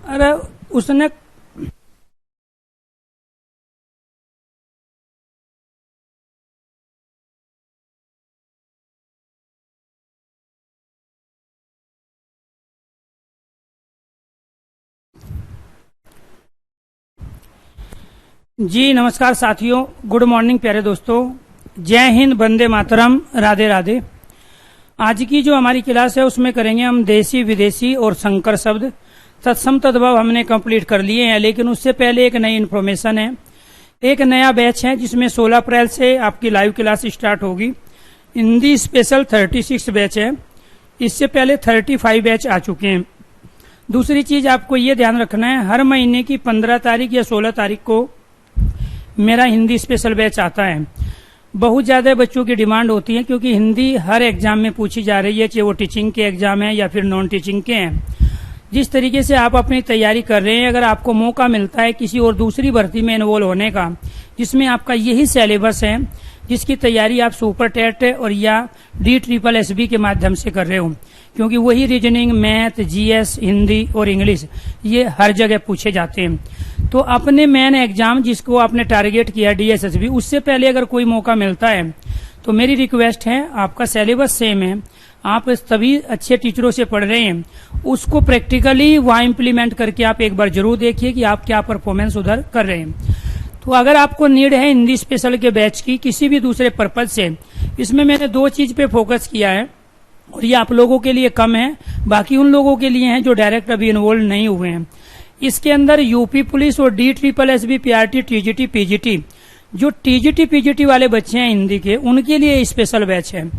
अरे उसने जी नमस्कार साथियों, गुड मॉर्निंग प्यारे दोस्तों। जय हिंद, वंदे मातरम, राधे राधे। आज की जो हमारी क्लास है उसमें करेंगे हम देसी विदेशी और संकर शब्द। तत्सम तद्भव हमने कंप्लीट कर लिए हैं, लेकिन उससे पहले एक नई इन्फॉर्मेशन है। एक नया बैच है जिसमें 16 अप्रैल से आपकी लाइव क्लास स्टार्ट होगी। हिंदी स्पेशल 36 बैच है। इससे पहले 35 बैच आ चुके हैं। दूसरी चीज आपको ये ध्यान रखना है, हर महीने की 15 तारीख या 16 तारीख को मेरा हिंदी स्पेशल बैच आता है। बहुत ज्यादा बच्चों की डिमांड होती है, क्योंकि हिंदी हर एग्जाम में पूछी जा रही है, चाहे वो टीचिंग के एग्जाम है या फिर नॉन टीचिंग के हैं। जिस तरीके से आप अपनी तैयारी कर रहे हैं, अगर आपको मौका मिलता है किसी और दूसरी भर्ती में इन्वॉल्व होने का जिसमें आपका यही सिलेबस है, जिसकी तैयारी आप सुपर टेट और या DSSB के माध्यम से कर रहे हो, क्योंकि वही रीजनिंग, मैथ, GS, हिंदी और इंग्लिश ये हर जगह पूछे जाते हैं। तो अपने मेन एग्जाम जिसको आपने टारगेट किया DSSB, उससे पहले अगर कोई मौका मिलता है तो मेरी रिक्वेस्ट है, आपका सिलेबस सेम है, आप सभी अच्छे टीचरों से पढ़ रहे हैं, उसको प्रैक्टिकली वहां इम्प्लीमेंट करके आप एक बार जरूर देखिए कि आप क्या परफॉर्मेंस उधर कर रहे हैं। तो अगर आपको नीड है हिंदी स्पेशल के बैच की किसी भी दूसरे पर्पज से, इसमें मैंने 2 चीज पे फोकस किया है और ये आप लोगों के लिए कम है, बाकी उन लोगों के लिए है जो डायरेक्ट अभी इन्वॉल्व नहीं हुए हैं। इसके अंदर यूपी पुलिस और DSSB, PRT, TGT, PGT, जो TGT, PGT वाले बच्चे हैं हिंदी के, उनके लिए स्पेशल बैच है।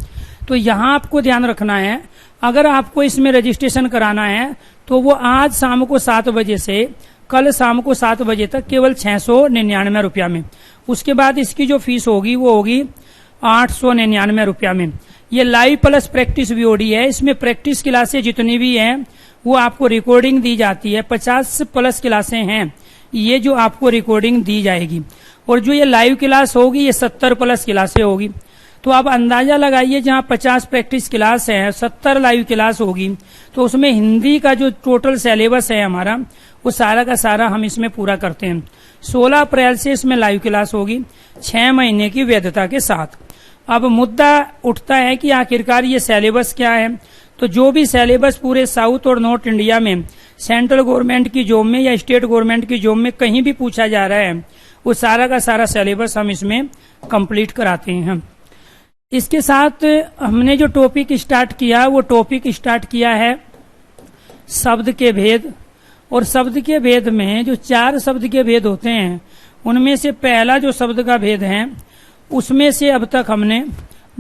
तो यहाँ आपको ध्यान रखना है, अगर आपको इसमें रजिस्ट्रेशन कराना है तो वो आज शाम को 7 बजे से कल शाम को 7 बजे तक केवल 699 रुपया में। उसके बाद इसकी जो फीस होगी वो होगी 899 रुपया में। ये लाइव प्लस प्रैक्टिस VOD है। इसमें प्रैक्टिस क्लासें जितनी भी हैं वो आपको रिकॉर्डिंग दी जाती है। 50 प्लस क्लासें हैं ये जो आपको रिकॉर्डिंग दी जाएगी, और जो ये लाइव क्लास होगी ये 70 प्लस क्लासें होगी। तो आप अंदाजा लगाइए, जहां 50 प्रैक्टिस क्लास है, 70 लाइव क्लास होगी, तो उसमें हिंदी का जो टोटल सिलेबस है हमारा, वो सारा का सारा हम इसमें पूरा करते हैं। 16 अप्रैल से इसमें लाइव क्लास होगी 6 महीने की वैधता के साथ। अब मुद्दा उठता है कि आखिरकार ये सिलेबस क्या है। तो जो भी सिलेबस पूरे साउथ और नॉर्थ इंडिया में सेंट्रल गवर्नमेंट की जॉब में या स्टेट गवर्नमेंट की जॉब में कहीं भी पूछा जा रहा है, वो सारा का सारा सिलेबस हम इसमें कंप्लीट कराते हैं। इसके साथ हमने जो टॉपिक स्टार्ट किया, वो टॉपिक स्टार्ट किया है शब्द के भेद। और शब्द के भेद में जो 4 शब्द के भेद होते हैं, उनमें से पहला जो शब्द का भेद है, उसमें से अब तक हमने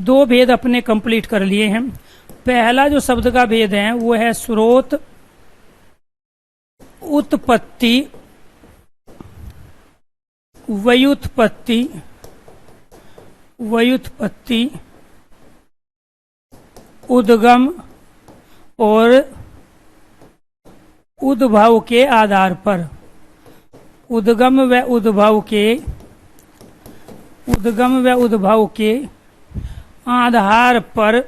2 भेद अपने कंप्लीट कर लिए हैं। पहला जो शब्द का भेद है वो है स्रोत, उत्पत्ति, व्युत्पत्ति, उद्गम और उद्भव के आधार पर। उद्गम व उद्भव के आधार पर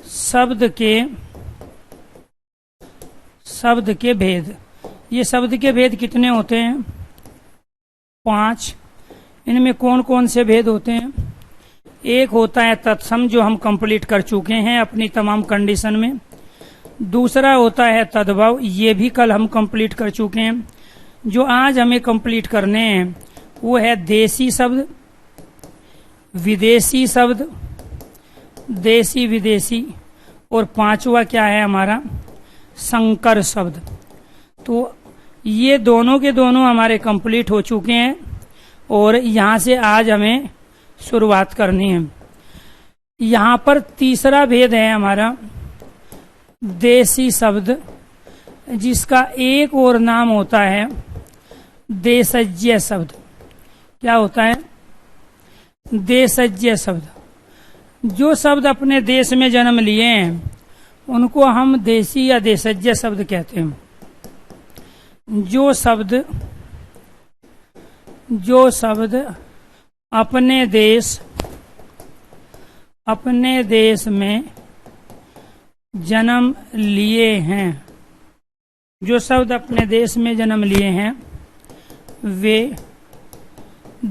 शब्द के भेद। ये शब्द के भेद कितने होते हैं? 5। इनमें कौन कौन से भेद होते हैं? एक होता है तत्सम, जो हम कंप्लीट कर चुके हैं अपनी तमाम कंडीशन में। दूसरा होता है तद्भव, ये भी कल हम कंप्लीट कर चुके हैं। जो आज हमें कंप्लीट करने हैं वो है देसी शब्द, विदेशी शब्द, देसी विदेशी, और 5वां क्या है हमारा? संकर शब्द। तो ये दोनों के दोनों हमारे कंप्लीट हो चुके हैं, और यहाँ से आज हमें शुरुआत करनी है। यहाँ पर तीसरा भेद है हमारा देसी शब्द, जिसका एक और नाम होता है देशज्य शब्द। क्या होता है? देशज्य शब्द। जो शब्द अपने देश में जन्म लिए हैं उनको हम देसी या देशज्य शब्द कहते हैं। जो शब्द अपने देश में जन्म लिए हैं जो शब्द अपने देश में जन्म लिए हैं वे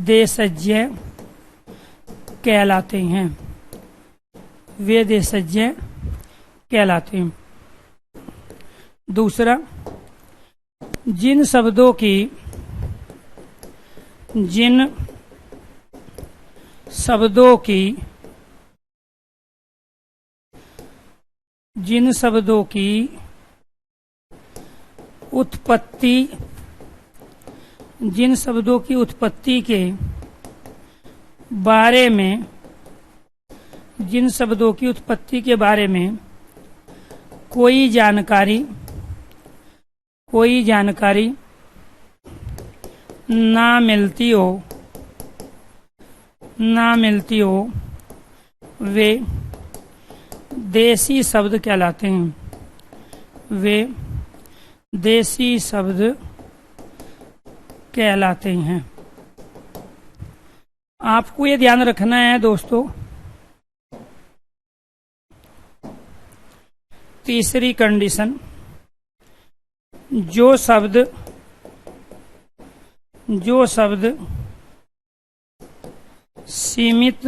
देशज्ञ कहलाते हैं। वे देशज्ञ कहलाते हैं। दूसरा, जिन शब्दों की उत्पत्ति के बारे में कोई जानकारी ना मिलती हो वे देसी शब्द कहलाते हैं। वे देसी शब्द कहलाते हैं। आपको ये ध्यान रखना है दोस्तों, तीसरी कंडीशन, जो शब्द सीमित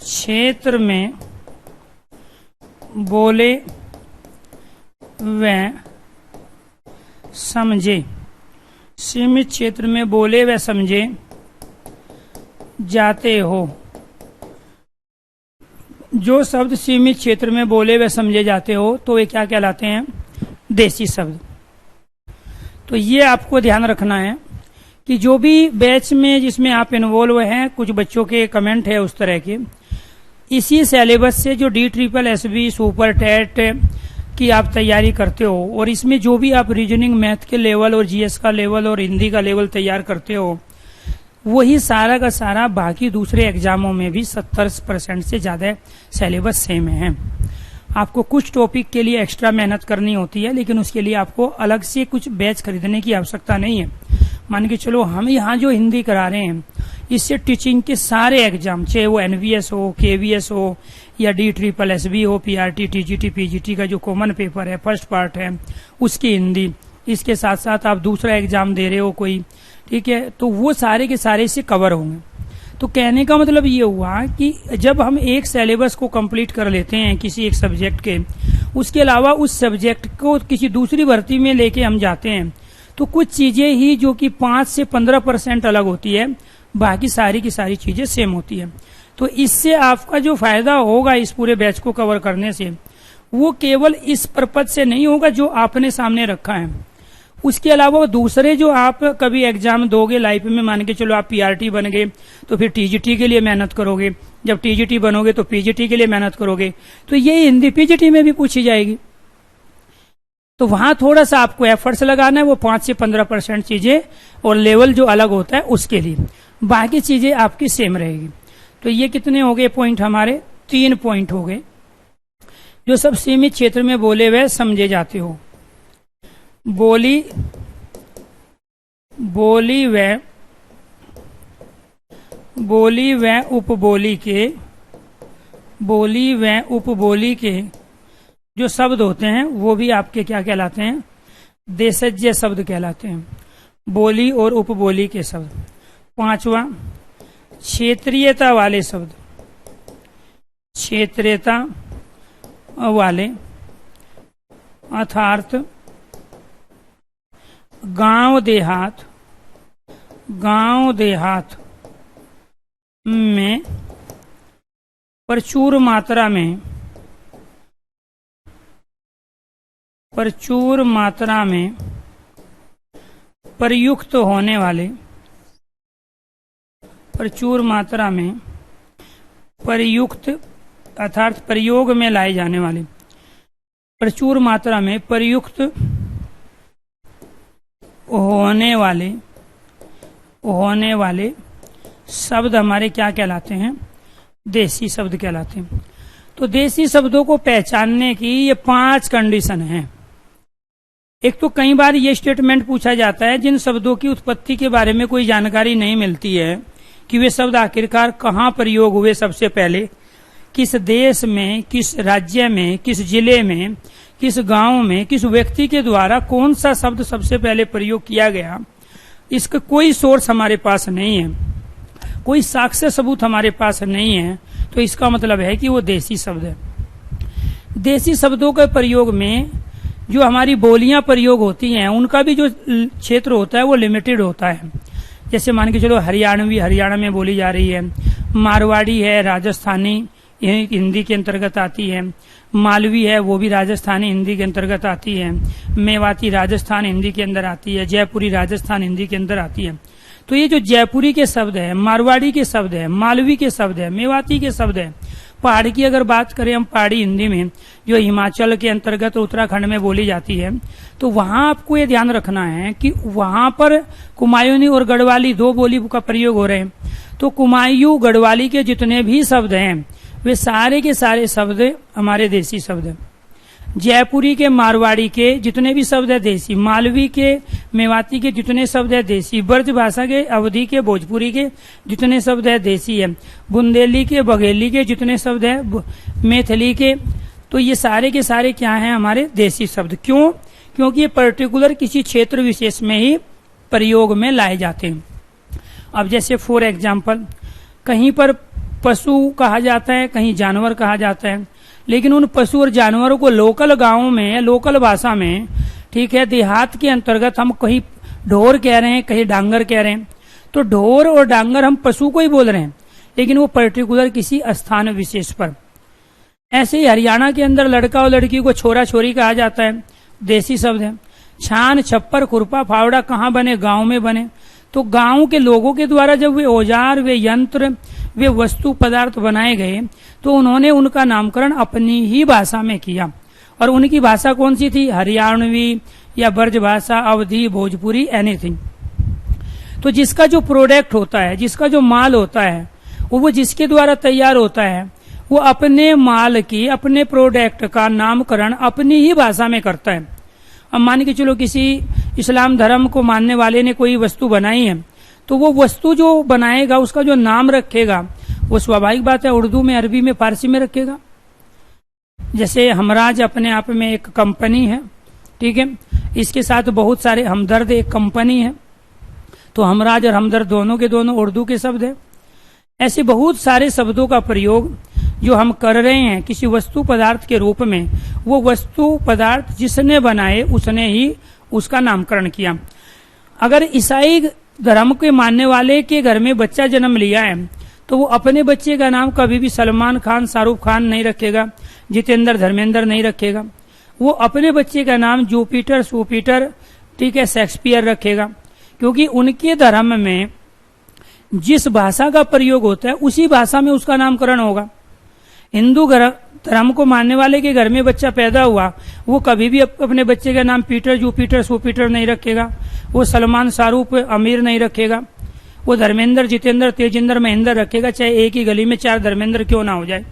क्षेत्र में बोले व समझे जाते हो। जो शब्द सीमित क्षेत्र में बोले व समझे जाते हो तो वे क्या कहलाते हैं? देसी शब्द। तो ये आपको ध्यान रखना है कि जो भी बैच में जिसमें आप इन्वॉल्व हैं, कुछ बच्चों के कमेंट है उस तरह के, इसी सिलेबस से जो DSSB सुपर टेट की आप तैयारी करते हो और इसमें जो भी आप रीजनिंग मैथ के लेवल और GS का लेवल और हिंदी का लेवल तैयार करते हो, वही सारा का सारा बाकी दूसरे एग्जामों में भी 70% से ज्यादा सिलेबस सेम है। आपको कुछ टॉपिक के लिए एक्स्ट्रा मेहनत करनी होती है, लेकिन उसके लिए आपको अलग से कुछ बैच खरीदने की आवश्यकता नहीं है। मान के चलो हम यहाँ जो हिंदी करा रहे हैं, इससे टीचिंग के सारे एग्जाम, चाहे वो NVS हो, KVS हो या DSSB हो, PRT, TGT, PGT का जो कॉमन पेपर है, फर्स्ट पार्ट है, उसकी हिंदी, इसके साथ साथ आप दूसरा एग्जाम दे रहे हो कोई, ठीक है, तो वो सारे के सारे से कवर होंगे। तो कहने का मतलब ये हुआ कि जब हम एक सिलेबस को कंप्लीट कर लेते हैं किसी एक सब्जेक्ट के, उसके अलावा उस सब्जेक्ट को किसी दूसरी भर्ती में लेके हम जाते हैं, तो कुछ चीजें ही जो कि 5 से 15% अलग होती है, बाकी सारी की सारी चीजें सेम होती है। तो इससे आपका जो फायदा होगा इस पूरे बैच को कवर करने से, वो केवल इस पर्पज से नहीं होगा जो आपने सामने रखा है, उसके अलावा दूसरे जो आप कभी एग्जाम दोगे लाइफ में, मान के चलो आप PRT बन गए तो फिर TGT के लिए मेहनत करोगे, जब TGT बनोगे तो PGT के लिए मेहनत करोगे, तो ये हिंदी PGT में भी पूछी जाएगी। तो वहां थोड़ा सा आपको एफर्ट्स लगाना है, वो 5 से 15% चीजें और लेवल जो अलग होता है उसके लिए, बाकी चीजें आपकी सेम रहेगी। तो ये कितने हो गए पॉइंट? हमारे 3 पॉइंट हो गए। जो सब सीमित क्षेत्र में बोले हुए समझे जाते हो, बोली व उपबोली के जो शब्द होते हैं वो भी आपके क्या कहलाते हैं? देशज्ञ शब्द कहलाते हैं। बोली और उपबोली के शब्द। 5वां, क्षेत्रीयता वाले शब्द, क्षेत्रीयता वाले अर्थात गांव देहात में प्रचुर मात्रा में प्रयुक्त होने वाले, प्रयुक्त अर्थात प्रयोग में लाए जाने वाले, प्रचुर मात्रा में प्रयुक्त होने वाले शब्द हमारे क्या कहलाते हैं? देसी शब्द कहलाते हैं। तो देसी शब्दों को पहचानने की ये 5 कंडीशन हैं। एक तो कई बार ये स्टेटमेंट पूछा जाता है, जिन शब्दों की उत्पत्ति के बारे में कोई जानकारी नहीं मिलती है कि वे शब्द आखिरकार कहाँ प्रयोग हुए, सबसे पहले किस देश में, किस राज्य में, किस जिले में, किस गांव में किस व्यक्ति के द्वारा कौन सा शब्द सबसे पहले प्रयोग किया गया, इसका कोई सोर्स हमारे पास नहीं है, कोई साक्ष्य सबूत हमारे पास नहीं है, तो इसका मतलब है कि वो देसी शब्द है। देसी शब्दों के प्रयोग में जो हमारी बोलियां प्रयोग होती हैं उनका भी जो क्षेत्र होता है वो लिमिटेड होता है। जैसे मान के चलो हरियाणवी हरियाणा में बोली जा रही है, मारवाड़ी है राजस्थानी हिंदी के अंतर्गत आती है, मालवी है वो भी राजस्थानी हिंदी के अंतर्गत आती है, मेवाती राजस्थान हिंदी के अंदर आती है, जयपुरी राजस्थान हिंदी के अंदर आती है। तो ये जो जयपुरी के शब्द है, मारवाड़ी के शब्द है, मालवी के शब्द है, मेवाती के शब्द है, पहाड़ की अगर बात करें हम पहाड़ी हिंदी में जो हिमाचल के अंतर्गत उत्तराखंड में बोली जाती है, तो वहां आपको ये ध्यान रखना है कि वहां पर कुमायूनी और गढ़वाली दो बोली का प्रयोग हो रहे हैं। तो कुमायूं गढ़वाली के जितने भी शब्द हैं वे सारे के सारे शब्द हमारे देसी शब्द हैं। जयपुरी के मारवाड़ी के जितने भी शब्द है देसी, मालवी के मेवाती के जितने शब्द है देसी, ब्रज भाषा के अवधी के भोजपुरी के जितने शब्द है देसी है, बुंदेली के बघेली के जितने शब्द है मैथिली के, तो ये सारे के सारे क्या हैं हमारे देसी शब्द। क्यों? क्योंकि ये पर्टिकुलर किसी क्षेत्र विशेष में ही प्रयोग में लाए जाते हैं। अब जैसे फॉर एग्जाम्पल कहीं पर पशु कहा जाता है, कहीं जानवर कहा जाता है, लेकिन उन पशु और जानवरों को लोकल गांवों में लोकल भाषा में, ठीक है, देहात के अंतर्गत हम कहीं ढोर कह रहे हैं, कहीं डांगर कह रहे हैं। तो ढोर और डांगर हम पशु को ही बोल रहे हैं, लेकिन वो पर्टिकुलर किसी स्थान विशेष पर। ऐसे ही हरियाणा के अंदर लड़का और लड़की को छोरा छोरी कहा जाता है, देसी शब्द है। छान छप्पर खुरपा फावड़ा कहाँ बने? गांव में बने। तो गांव के लोगों के द्वारा जब वे औजार, वे यंत्र, वे वस्तु पदार्थ बनाए गए तो उन्होंने उनका नामकरण अपनी ही भाषा में किया। और उनकी भाषा कौन सी थी? हरियाणवी या ब्रज भाषा, अवधी, भोजपुरी, एनीथिंग। तो जिसका जो प्रोडक्ट होता है, जिसका जो माल होता है, वो जिसके द्वारा तैयार होता है, वो अपने माल की, अपने प्रोडक्ट का नामकरण अपनी ही भाषा में करता है। अब मान के चलो किसी इस्लाम धर्म को मानने वाले ने कोई वस्तु बनाई है, तो वो वस्तु जो बनाएगा उसका जो नाम रखेगा वो स्वाभाविक बात है उर्दू में, अरबी में, फारसी में रखेगा। जैसे हमराज अपने आप में एक कंपनी है, ठीक है, इसके साथ बहुत सारे हमदर्द एक कंपनी है, तो हमराज और हमदर्द दोनों के दोनों उर्दू के शब्द है। ऐसे बहुत सारे शब्दों का प्रयोग जो हम कर रहे हैं किसी वस्तु पदार्थ के रूप में, वो वस्तु पदार्थ जिसने बनाए उसने ही उसका नामकरण किया। अगर ईसाई धर्म के मानने वाले के घर में बच्चा जन्म लिया है तो वो अपने बच्चे का नाम कभी भी सलमान खान, शाहरुख खान नहीं रखेगा, जितेंद्र, धर्मेंद्र नहीं रखेगा। वो अपने बच्चे का नाम जुपिटर, सुपिटर, ठीक है, शेक्सपियर रखेगा, क्योंकि उनके धर्म में जिस भाषा का प्रयोग होता है उसी भाषा में उसका नामकरण होगा। हिंदू धर्म को मानने वाले के घर में बच्चा पैदा हुआ, वो कभी भी अपने बच्चे का नाम पीटर, जुपिटर, सुपिटर नहीं रखेगा, वो सलमान, शाहरुख, आमिर नहीं रखेगा, वो धर्मेंद्र, जितेंद्र, तेजिंदर, महेंद्र रखेगा, चाहे एक ही गली में 4 धर्मेंद्र क्यों ना हो जाए।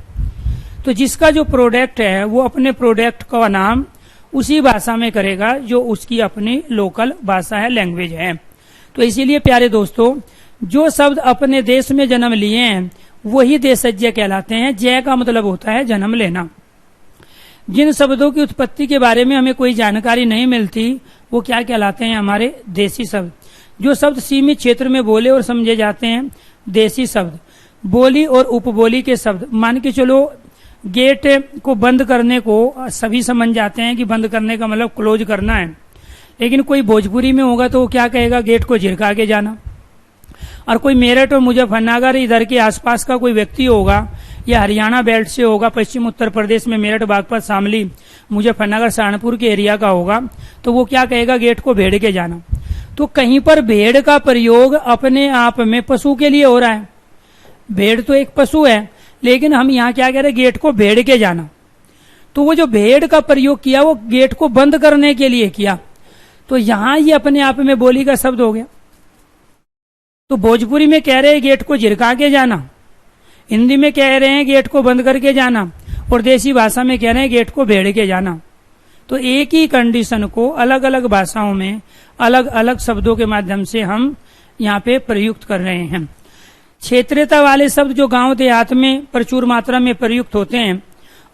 तो जिसका जो प्रोडक्ट है वो अपने प्रोडक्ट का नाम उसी भाषा में करेगा जो उसकी अपनी लोकल भाषा है, लैंग्वेज है। तो इसीलिए प्यारे दोस्तों, जो शब्द अपने देश में जन्म लिए हैं वही देशज्ञ कहलाते हैं। जय का मतलब होता है जन्म लेना। जिन शब्दों की उत्पत्ति के बारे में हमें कोई जानकारी नहीं मिलती वो क्या कहलाते हैं? हमारे देसी शब्द। जो शब्द सीमित क्षेत्र में बोले और समझे जाते हैं, देसी शब्द। बोली और उपबोली के शब्द, मान के चलो गेट को बंद करने को सभी समझ जाते हैं कि बंद करने का मतलब क्लोज करना है, लेकिन कोई भोजपुरी में होगा तो वो क्या कहेगा? गेट को झिड़का के जाना। और कोई मेरठ और मुजफ्फरनगर इधर के आसपास का कोई व्यक्ति होगा या हरियाणा बेल्ट से होगा, पश्चिम उत्तर प्रदेश में मेरठ, बागपत, शामली, मुजफ्फरनगर, सहारनपुर के एरिया का होगा, तो वो क्या कहेगा? गेट को भेड़ के जाना। तो कहीं पर भेड़ का प्रयोग अपने आप में पशु के लिए हो रहा है। भेड़ तो एक पशु है, लेकिन हम यहाँ क्या कह रहे हैं? गेट को भेड़ के जाना। तो वो जो भेड़ का प्रयोग किया वो गेट को बंद करने के लिए किया, तो यहां ये अपने आप में बोली का शब्द हो गया। तो भोजपुरी में कह रहे हैं गेट को झिड़का के जाना, हिंदी में कह रहे हैं गेट को बंद करके जाना, और देसी भाषा में कह रहे हैं गेट को भेड़ के जाना। तो एक ही कंडीशन को अलग अलग भाषाओं में अलग अलग शब्दों के माध्यम से हम यहाँ पे प्रयुक्त कर रहे हैं। क्षेत्रीयता वाले शब्द जो गांव देहात में प्रचुर मात्रा में प्रयुक्त होते हैं,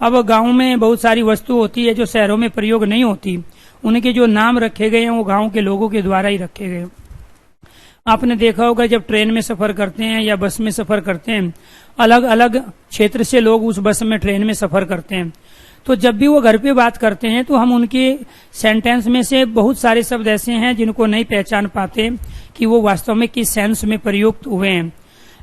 अब गांव में बहुत सारी वस्तु होती है जो शहरों में प्रयोग नहीं होती, उनके जो नाम रखे गए हैं वो गांव के लोगों के द्वारा ही रखे गए। आपने देखा होगा जब ट्रेन में सफर करते हैं या बस में सफर करते हैं, अलग अलग क्षेत्र से लोग उस बस में ट्रेन में सफर करते हैं, तो जब भी वो घर पे बात करते हैं तो हम उनके सेंटेंस में से बहुत सारे शब्द ऐसे हैं जिनको नहीं पहचान पाते कि वो वास्तव में किस सेंस में प्रयुक्त हुए हैं।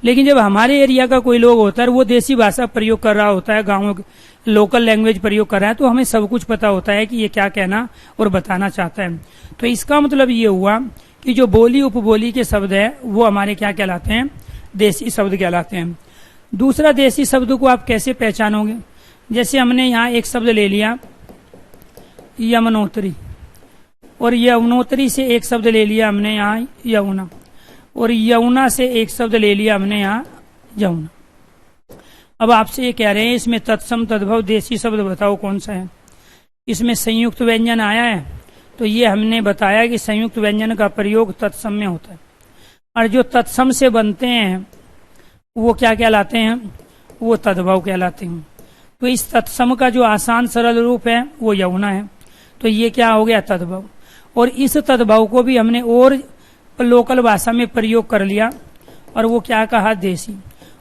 लेकिन जब हमारे एरिया का कोई लोग होता है, वो देसी भाषा प्रयोग कर रहा होता है, गाँव लोकल लैंग्वेज प्रयोग कर रहा है, तो हमें सब कुछ पता होता है कि ये क्या कहना और बताना चाहता है। तो इसका मतलब ये हुआ कि जो बोली उपबोली के शब्द है वो हमारे क्या कहलाते हैं, देसी शब्द कहलाते हैं। दूसरा देसी शब्द को आप कैसे पहचानोगे, जैसे हमने यहाँ एक शब्द ले लिया यमुनोत्री, और यमुनोत्री से एक शब्द ले लिया हमने यहाँ यमुना, और यमुना से एक शब्द ले लिया हमने यहाँ यमुना। अब आपसे ये कह रहे हैं इसमें तत्सम तद्भव देसी शब्द बताओ कौन सा है। इसमें संयुक्त व्यंजन आया है, तो ये हमने बताया कि संयुक्त व्यंजन का प्रयोग तत्सम में होता है, और जो तत्सम से बनते हैं वो क्या कहलाते हैं, वो तद्भव कहलाते हैं। तो इस तत्सम का जो आसान सरल रूप है वो यमुना है, तो ये क्या हो गया, तद्भव। और इस तद्भव को भी हमने और लोकल भाषा में प्रयोग कर लिया, और वो क्या कहा, देसी।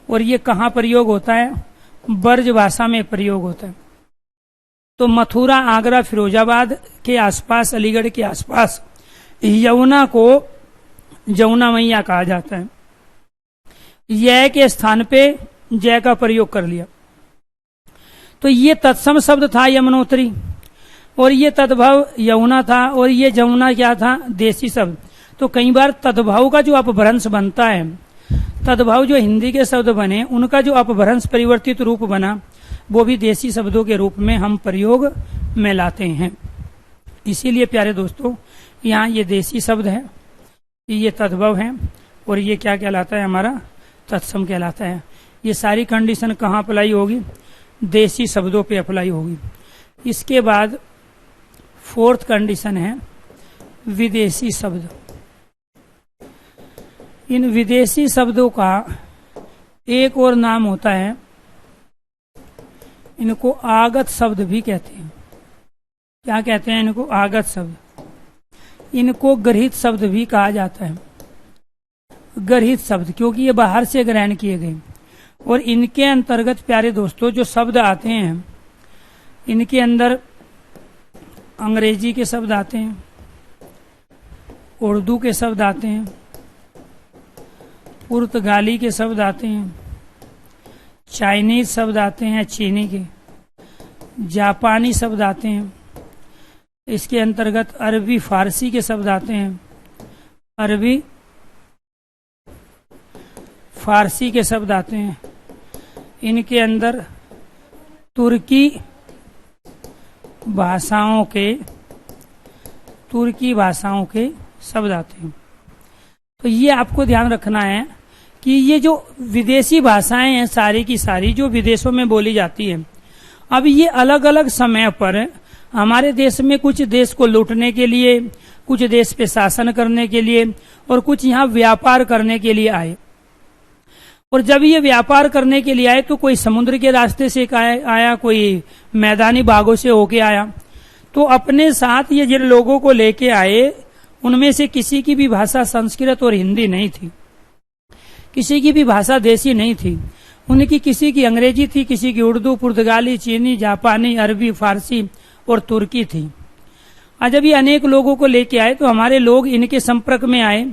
और ये कहाँ प्रयोग होता है, ब्रज भाषा में प्रयोग होता है। तो मथुरा, आगरा, फिरोजाबाद के आसपास, अलीगढ़ के आसपास यमुना को जमुना मैया कहा जाता है। य के स्थान पे जय का प्रयोग कर लिया, तो ये तत्सम शब्द था यमुनोत्री, और ये तद्भव यमुना था, और ये जमुना क्या था, देसी शब्द। तो कई बार तद्भव का जो अपभ्रंश बनता है, तद्भव जो हिंदी के शब्द बने उनका जो अपभ्रंश परिवर्तित रूप बना, वो भी देसी शब्दों के रूप में हम प्रयोग में लाते हैं। इसीलिए प्यारे दोस्तों, यहाँ ये देसी शब्द है, ये तद्भव है, और ये क्या कहलाता है, हमारा तत्सम कहलाता है। ये सारी कंडीशन कहाँ अप्लाई होगी, देसी शब्दों पे अप्लाई होगी। इसके बाद फोर्थ कंडीशन है विदेशी शब्द। इन विदेशी शब्दों का एक और नाम होता है, इनको आगत शब्द भी कहते हैं। क्या कहते हैं इनको, आगत शब्द। इनको गृहीत शब्द भी कहा जाता है, गृहीत शब्द, क्योंकि ये बाहर से ग्रहण किए गए। और इनके अंतर्गत प्यारे दोस्तों जो शब्द आते हैं, इनके अंदर अंग्रेजी के शब्द आते हैं, उर्दू के शब्द आते हैं, पुर्तगाली के शब्द आते हैं, चाइनीज शब्द आते हैं, चीनी के, जापानी शब्द आते हैं, इसके अंतर्गत अरबी फारसी के शब्द आते हैं, अरबी फारसी के शब्द आते हैं, इनके अंदर तुर्की भाषाओं के शब्द आते हैं। तो ये आपको ध्यान रखना है कि ये जो विदेशी भाषाएं हैं सारी की सारी जो विदेशों में बोली जाती है, अब ये अलग अलग समय पर हमारे देश में कुछ देश को लूटने के लिए, कुछ देश पे शासन करने के लिए, और कुछ यहाँ व्यापार करने के लिए आए। और जब ये व्यापार करने के लिए आए तो कोई समुद्र के रास्ते से आया, कोई मैदानी भागों से होके आया। तो अपने साथ ये जिन लोगों को लेके आए उनमें से किसी की भी भाषा संस्कृत और हिंदी नहीं थी, किसी की भी भाषा देसी नहीं थी। उनकी किसी की अंग्रेजी थी, किसी की उर्दू, पुर्तगाली, चीनी, जापानी, अरबी, फारसी और तुर्की थी। और जब ये अनेक लोगों को लेके आए तो हमारे लोग इनके संपर्क में आए,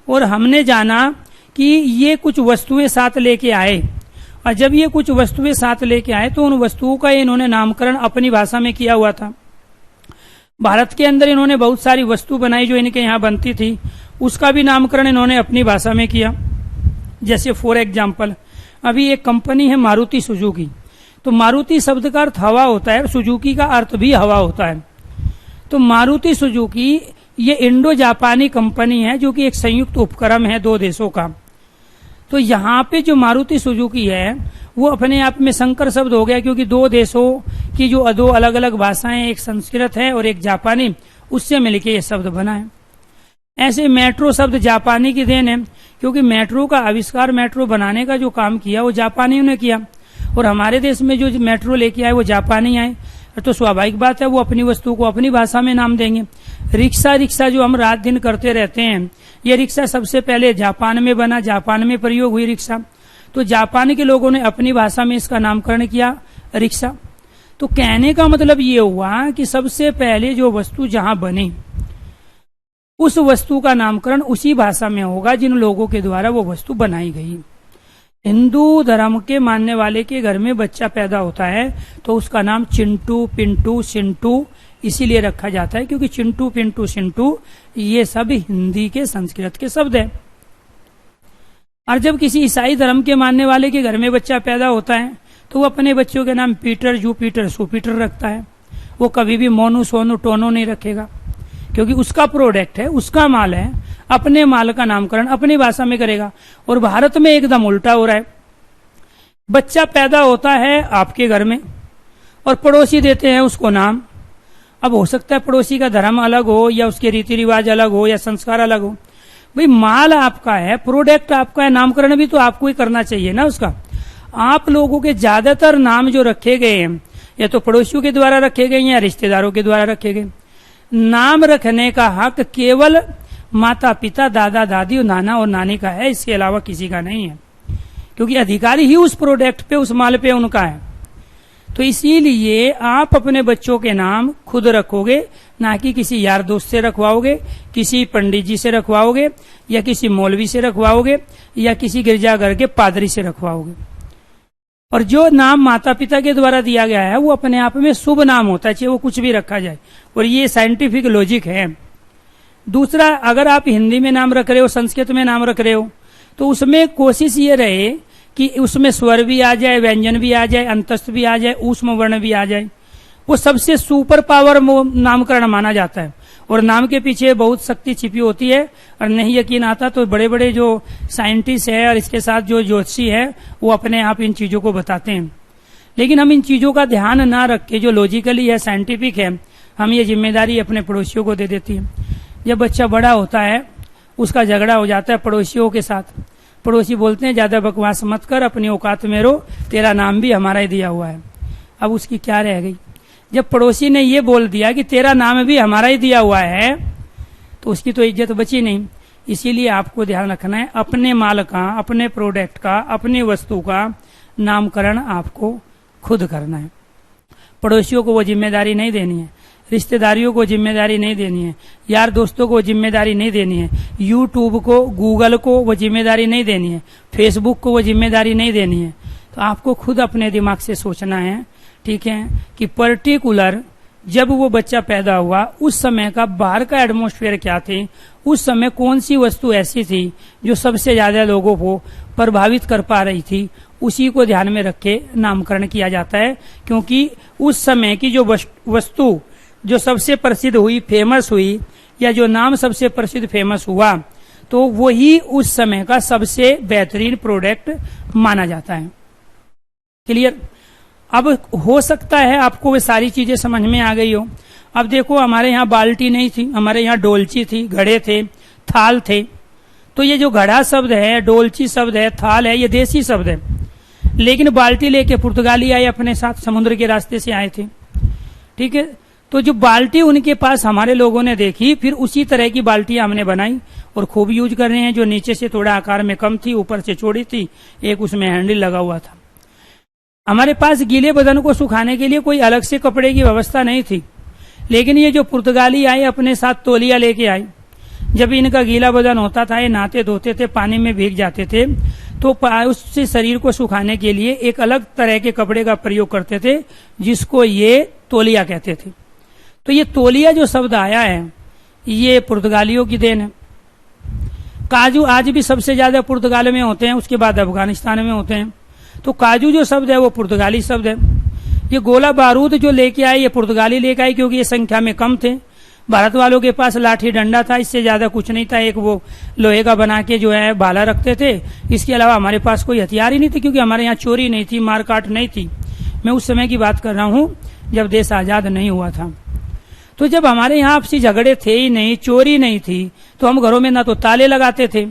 और हमने जाना कि ये कुछ वस्तुएं साथ लेके आए। और जब ये कुछ वस्तुएं साथ लेके आए तो उन वस्तुओं का इन्होंने नामकरण अपनी भाषा में किया हुआ था। भारत के अंदर इन्होंने बहुत सारी वस्तु बनाई जो इनके यहाँ बनती थी, उसका भी नामकरण इन्होंने अपनी भाषा में किया। जैसे फॉर एग्जाम्पल, अभी एक कंपनी है मारुति सुजुकी, तो मारुति शब्द का अर्थ हवा होता है, सुजुकी का अर्थ भी हवा होता है। तो मारुति सुजुकी ये इंडो जापानी कंपनी है जो कि एक संयुक्त उपक्रम है दो देशों का। तो यहाँ पे जो मारुति सुजुकी है वो अपने आप में संकर शब्द हो गया, क्योंकि दो देशों की जो दो अलग अलग भाषाएं, एक संस्कृत है और एक जापानी, उससे मिलके ये शब्द बना है। ऐसे मेट्रो शब्द जापानी की देन है, क्योंकि मेट्रो का आविष्कार, मेट्रो बनाने का जो काम किया वो जापानियों ने किया। और हमारे देश में जो मेट्रो लेके आए वो जापानी आए, तो स्वाभाविक बात है वो अपनी वस्तु को अपनी भाषा में नाम देंगे। रिक्शा जो हम रात दिन करते रहते हैं, ये रिक्शा सबसे पहले जापान में बना, जापान में प्रयोग हुई रिक्शा, तो जापान के लोगों ने अपनी भाषा में इसका नामकरण किया रिक्शा। तो कहने का मतलब ये हुआ कि सबसे पहले जो वस्तु जहां बनी उस वस्तु का नामकरण उसी भाषा में होगा जिन लोगों के द्वारा वो वस्तु बनाई गई। हिंदू धर्म के मानने वाले के घर में बच्चा पैदा होता है तो उसका नाम चिंटू, पिंटू, सिंटू इसीलिए रखा जाता है क्योंकि चिंटू, पिंटू, सिंटू ये सब हिंदी के संस्कृत के शब्द है। और जब किसी ईसाई धर्म के मानने वाले के घर में बच्चा पैदा होता है तो वो अपने बच्चों के नाम पीटर, जुपिटर, सुपिटर रखता है। वो कभी भी मोनू, सोनू, टोनो नहीं रखेगा क्योंकि उसका प्रोडक्ट है, उसका माल है, अपने माल का नामकरण अपनी भाषा में करेगा। और भारत में एकदम उल्टा हो रहा है, बच्चा पैदा होता है आपके घर में और पड़ोसी देते हैं उसको नाम। अब हो सकता है पड़ोसी का धर्म अलग हो या उसके रीति रिवाज अलग हो या संस्कार अलग हो, भाई माल आपका है, प्रोडक्ट आपका है, नामकरण भी तो आपको ही करना चाहिए ना उसका। आप लोगों के ज्यादातर नाम जो रखे गए हैं या तो पड़ोसियों के द्वारा रखे गए या रिश्तेदारों के द्वारा रखे गए। नाम रखने का हक केवल माता पिता, दादा दादी, नाना और नानी का है, इसके अलावा किसी का नहीं है, क्योंकि अधिकारी ही उस प्रोडक्ट पे, उस माल पे उनका है। तो इसीलिए आप अपने बच्चों के नाम खुद रखोगे, ना कि किसी यार दोस्त से रखवाओगे, किसी पंडित जी से रखवाओगे या किसी मौलवी से रखवाओगे या किसी गिरजाघर के पादरी से रखवाओगे। और जो नाम माता पिता के द्वारा दिया गया है वो अपने आप में शुभ नाम होता है, चाहे वो कुछ भी रखा जाए, और ये साइंटिफिक लॉजिक है। दूसरा, अगर आप हिंदी में नाम रख रहे हो, संस्कृत में नाम रख रहे हो, तो उसमें कोशिश ये रहे कि उसमें स्वर भी आ जाए, व्यंजन भी आ जाए, अंतस्थ भी आ जाए, ऊष्म वर्ण भी आ जाए। वो सबसे सुपर पावर नामकरण माना जाता है और नाम के पीछे बहुत शक्ति छिपी होती है। और नहीं यकीन आता तो बड़े बड़े जो साइंटिस्ट है और इसके साथ जो ज्योतिषी है वो अपने आप इन चीजों को बताते हैं। लेकिन हम इन चीजों का ध्यान ना रख के, जो लॉजिकली है, साइंटिफिक है, हम ये जिम्मेदारी अपने पड़ोसियों को दे देती है। जब बच्चा बड़ा होता है उसका झगड़ा हो जाता है पड़ोसियों के साथ। पड़ोसी बोलते हैं ज्यादा बकवास मत कर, अपनी औकात में रहो, तेरा नाम भी हमारा ही दिया हुआ है। अब उसकी क्या रह गई? जब पड़ोसी ने ये बोल दिया कि तेरा नाम भी हमारा ही दिया हुआ है तो उसकी तो इज्जत बची नहीं। इसीलिए आपको ध्यान रखना है, अपने माल का, अपने प्रोडक्ट का, अपनी वस्तु का नामकरण आपको खुद करना है। पड़ोसियों को वो जिम्मेदारी नहीं देनी है, रिश्तेदारियों को जिम्मेदारी नहीं देनी है, यार दोस्तों को जिम्मेदारी नहीं देनी है, यूट्यूब को, गूगल को वो जिम्मेदारी नहीं देनी है, फेसबुक को वो जिम्मेदारी नहीं देनी है। तो आपको खुद अपने दिमाग से सोचना है, ठीक है, कि पर्टिकुलर जब वो बच्चा पैदा हुआ उस समय का बाहर का एटमॉस्फेयर क्या थे, उस समय कौन सी वस्तु ऐसी थी जो सबसे ज्यादा लोगों को प्रभावित कर पा रही थी, उसी को ध्यान में रख के नामकरण किया जाता है। क्योंकि उस समय की जो वस्तु जो सबसे प्रसिद्ध हुई, फेमस हुई, या जो नाम सबसे प्रसिद्ध फेमस हुआ, तो वही उस समय का सबसे बेहतरीन प्रोडक्ट माना जाता है। क्लियर? अब हो सकता है आपको वे सारी चीजें समझ में आ गई हो। अब देखो, हमारे यहाँ बाल्टी नहीं थी, हमारे यहाँ डोलची थी, घड़े थे, थाल थे। तो ये जो घड़ा शब्द है, डोलची शब्द है, थाल है, ये देसी शब्द है। लेकिन बाल्टी लेके पुर्तगाली आए, अपने साथ समुद्र के रास्ते से आए थे, ठीक है। तो जो बाल्टी उनके पास हमारे लोगों ने देखी, फिर उसी तरह की बाल्टियां हमने बनाई और खूब यूज कर रहे हैं। जो नीचे से थोड़ा आकार में कम थी, ऊपर से चौड़ी थी, एक उसमें हैंडल लगा हुआ था। हमारे पास गीले बदन को सुखाने के लिए कोई अलग से कपड़े की व्यवस्था नहीं थी। लेकिन ये जो पुर्तगाली आए, अपने साथ तौलिया लेके आए। जब इनका गीला बदन होता था, ये नहाते धोते थे, पानी में भीग जाते थे, तो उससे शरीर को सुखाने के लिए एक अलग तरह के कपड़े का प्रयोग करते थे, जिसको ये तौलिया कहते थे। तो ये तौलिया जो शब्द आया है, ये पुर्तगालियों की देन है। काजू आज भी सबसे ज्यादा पुर्तगाल में होते हैं, उसके बाद अफगानिस्तान में होते हैं। तो काजू जो शब्द है वो पुर्तगाली शब्द है। ये गोला बारूद जो लेके आए, ये पुर्तगाली लेके आए, क्योंकि ये संख्या में कम थे। भारत वालों के पास लाठी डंडा था, इससे ज्यादा कुछ नहीं था। एक वो लोहे का बना के जो है भाला रखते थे, इसके अलावा हमारे पास कोई हथियार ही नहीं थे, क्योंकि हमारे यहाँ चोरी नहीं थी, मारकाट नहीं थी। मैं उस समय की बात कर रहा हूँ जब देश आजाद नहीं हुआ था। तो जब हमारे यहाँ आपसी झगड़े थे ही नहीं, चोरी नहीं थी, तो हम घरों में ना तो ताले लगाते थे,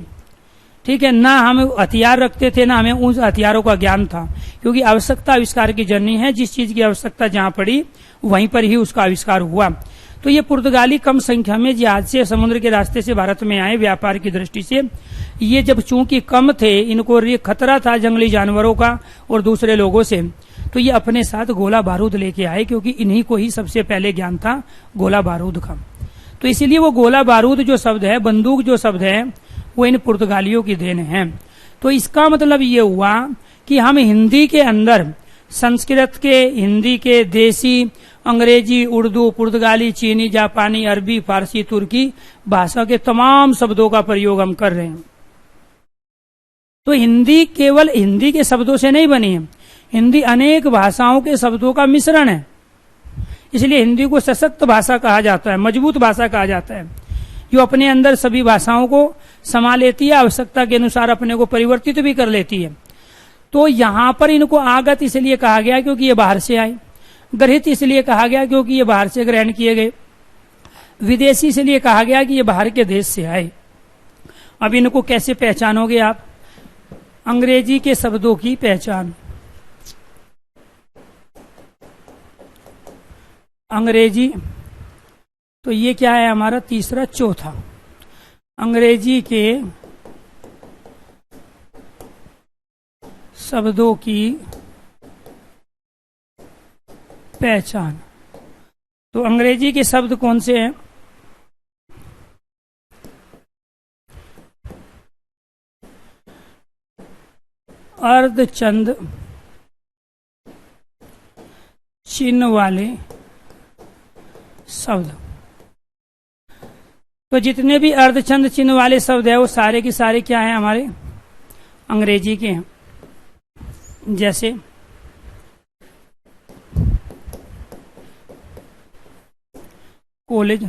ठीक है, ना हम हथियार रखते थे, ना हमें उन हथियारों का ज्ञान था। क्योंकि आवश्यकता आविष्कार की जननी है। जिस चीज की आवश्यकता जहां पड़ी वहीं पर ही उसका आविष्कार हुआ। तो ये पुर्तगाली कम संख्या में जहाज से समुद्र के रास्ते से भारत में आए व्यापार की दृष्टि से। ये जब चूंकि कम थे, इनको खतरा था जंगली जानवरों का और दूसरे लोगों से, तो ये अपने साथ गोला बारूद लेके आए, क्योंकि इन्हीं को ही सबसे पहले ज्ञान था गोला बारूद का। तो इसीलिए वो गोला बारूद जो शब्द है, बंदूक जो शब्द है, वो इन पुर्तगालियों की देन है। तो इसका मतलब ये हुआ कि हम हिंदी के अंदर संस्कृत के, हिंदी के, देसी, अंग्रेजी, उर्दू, पुर्तगाली, चीनी, जापानी, अरबी, फारसी, तुर्की भाषा के तमाम शब्दों का प्रयोग हम कर रहे हैं। तो हिंदी केवल हिंदी के शब्दों से नहीं बनी है, हिंदी अनेक भाषाओं के शब्दों का मिश्रण है। इसलिए हिंदी को सशक्त भाषा कहा जाता है, मजबूत भाषा कहा जाता है, जो अपने अंदर सभी भाषाओं को समा लेती है, आवश्यकता के अनुसार अपने को परिवर्तित भी कर लेती है। तो यहां पर इनको आगत इसलिए कहा गया क्योंकि ये बाहर से आए, ग्रहित इसलिए कहा गया क्योंकि ये बाहर से ग्रहण किए गए, विदेशी इसलिए कहा गया कि ये बाहर के देश से आए। अब इनको कैसे पहचानोगे आप? अंग्रेजी के शब्दों की पहचान। अंग्रेजी, तो ये क्या है हमारा तीसरा, चौथा। अंग्रेजी के शब्दों की पहचान। तो अंग्रेजी के शब्द कौन से हैं? अर्धचंद चिन्ह वाले शब्द। तो जितने भी अर्धचंद चिन्ह वाले शब्द है वो सारे के सारे क्या हैं? हमारे अंग्रेजी के हैं। जैसे college,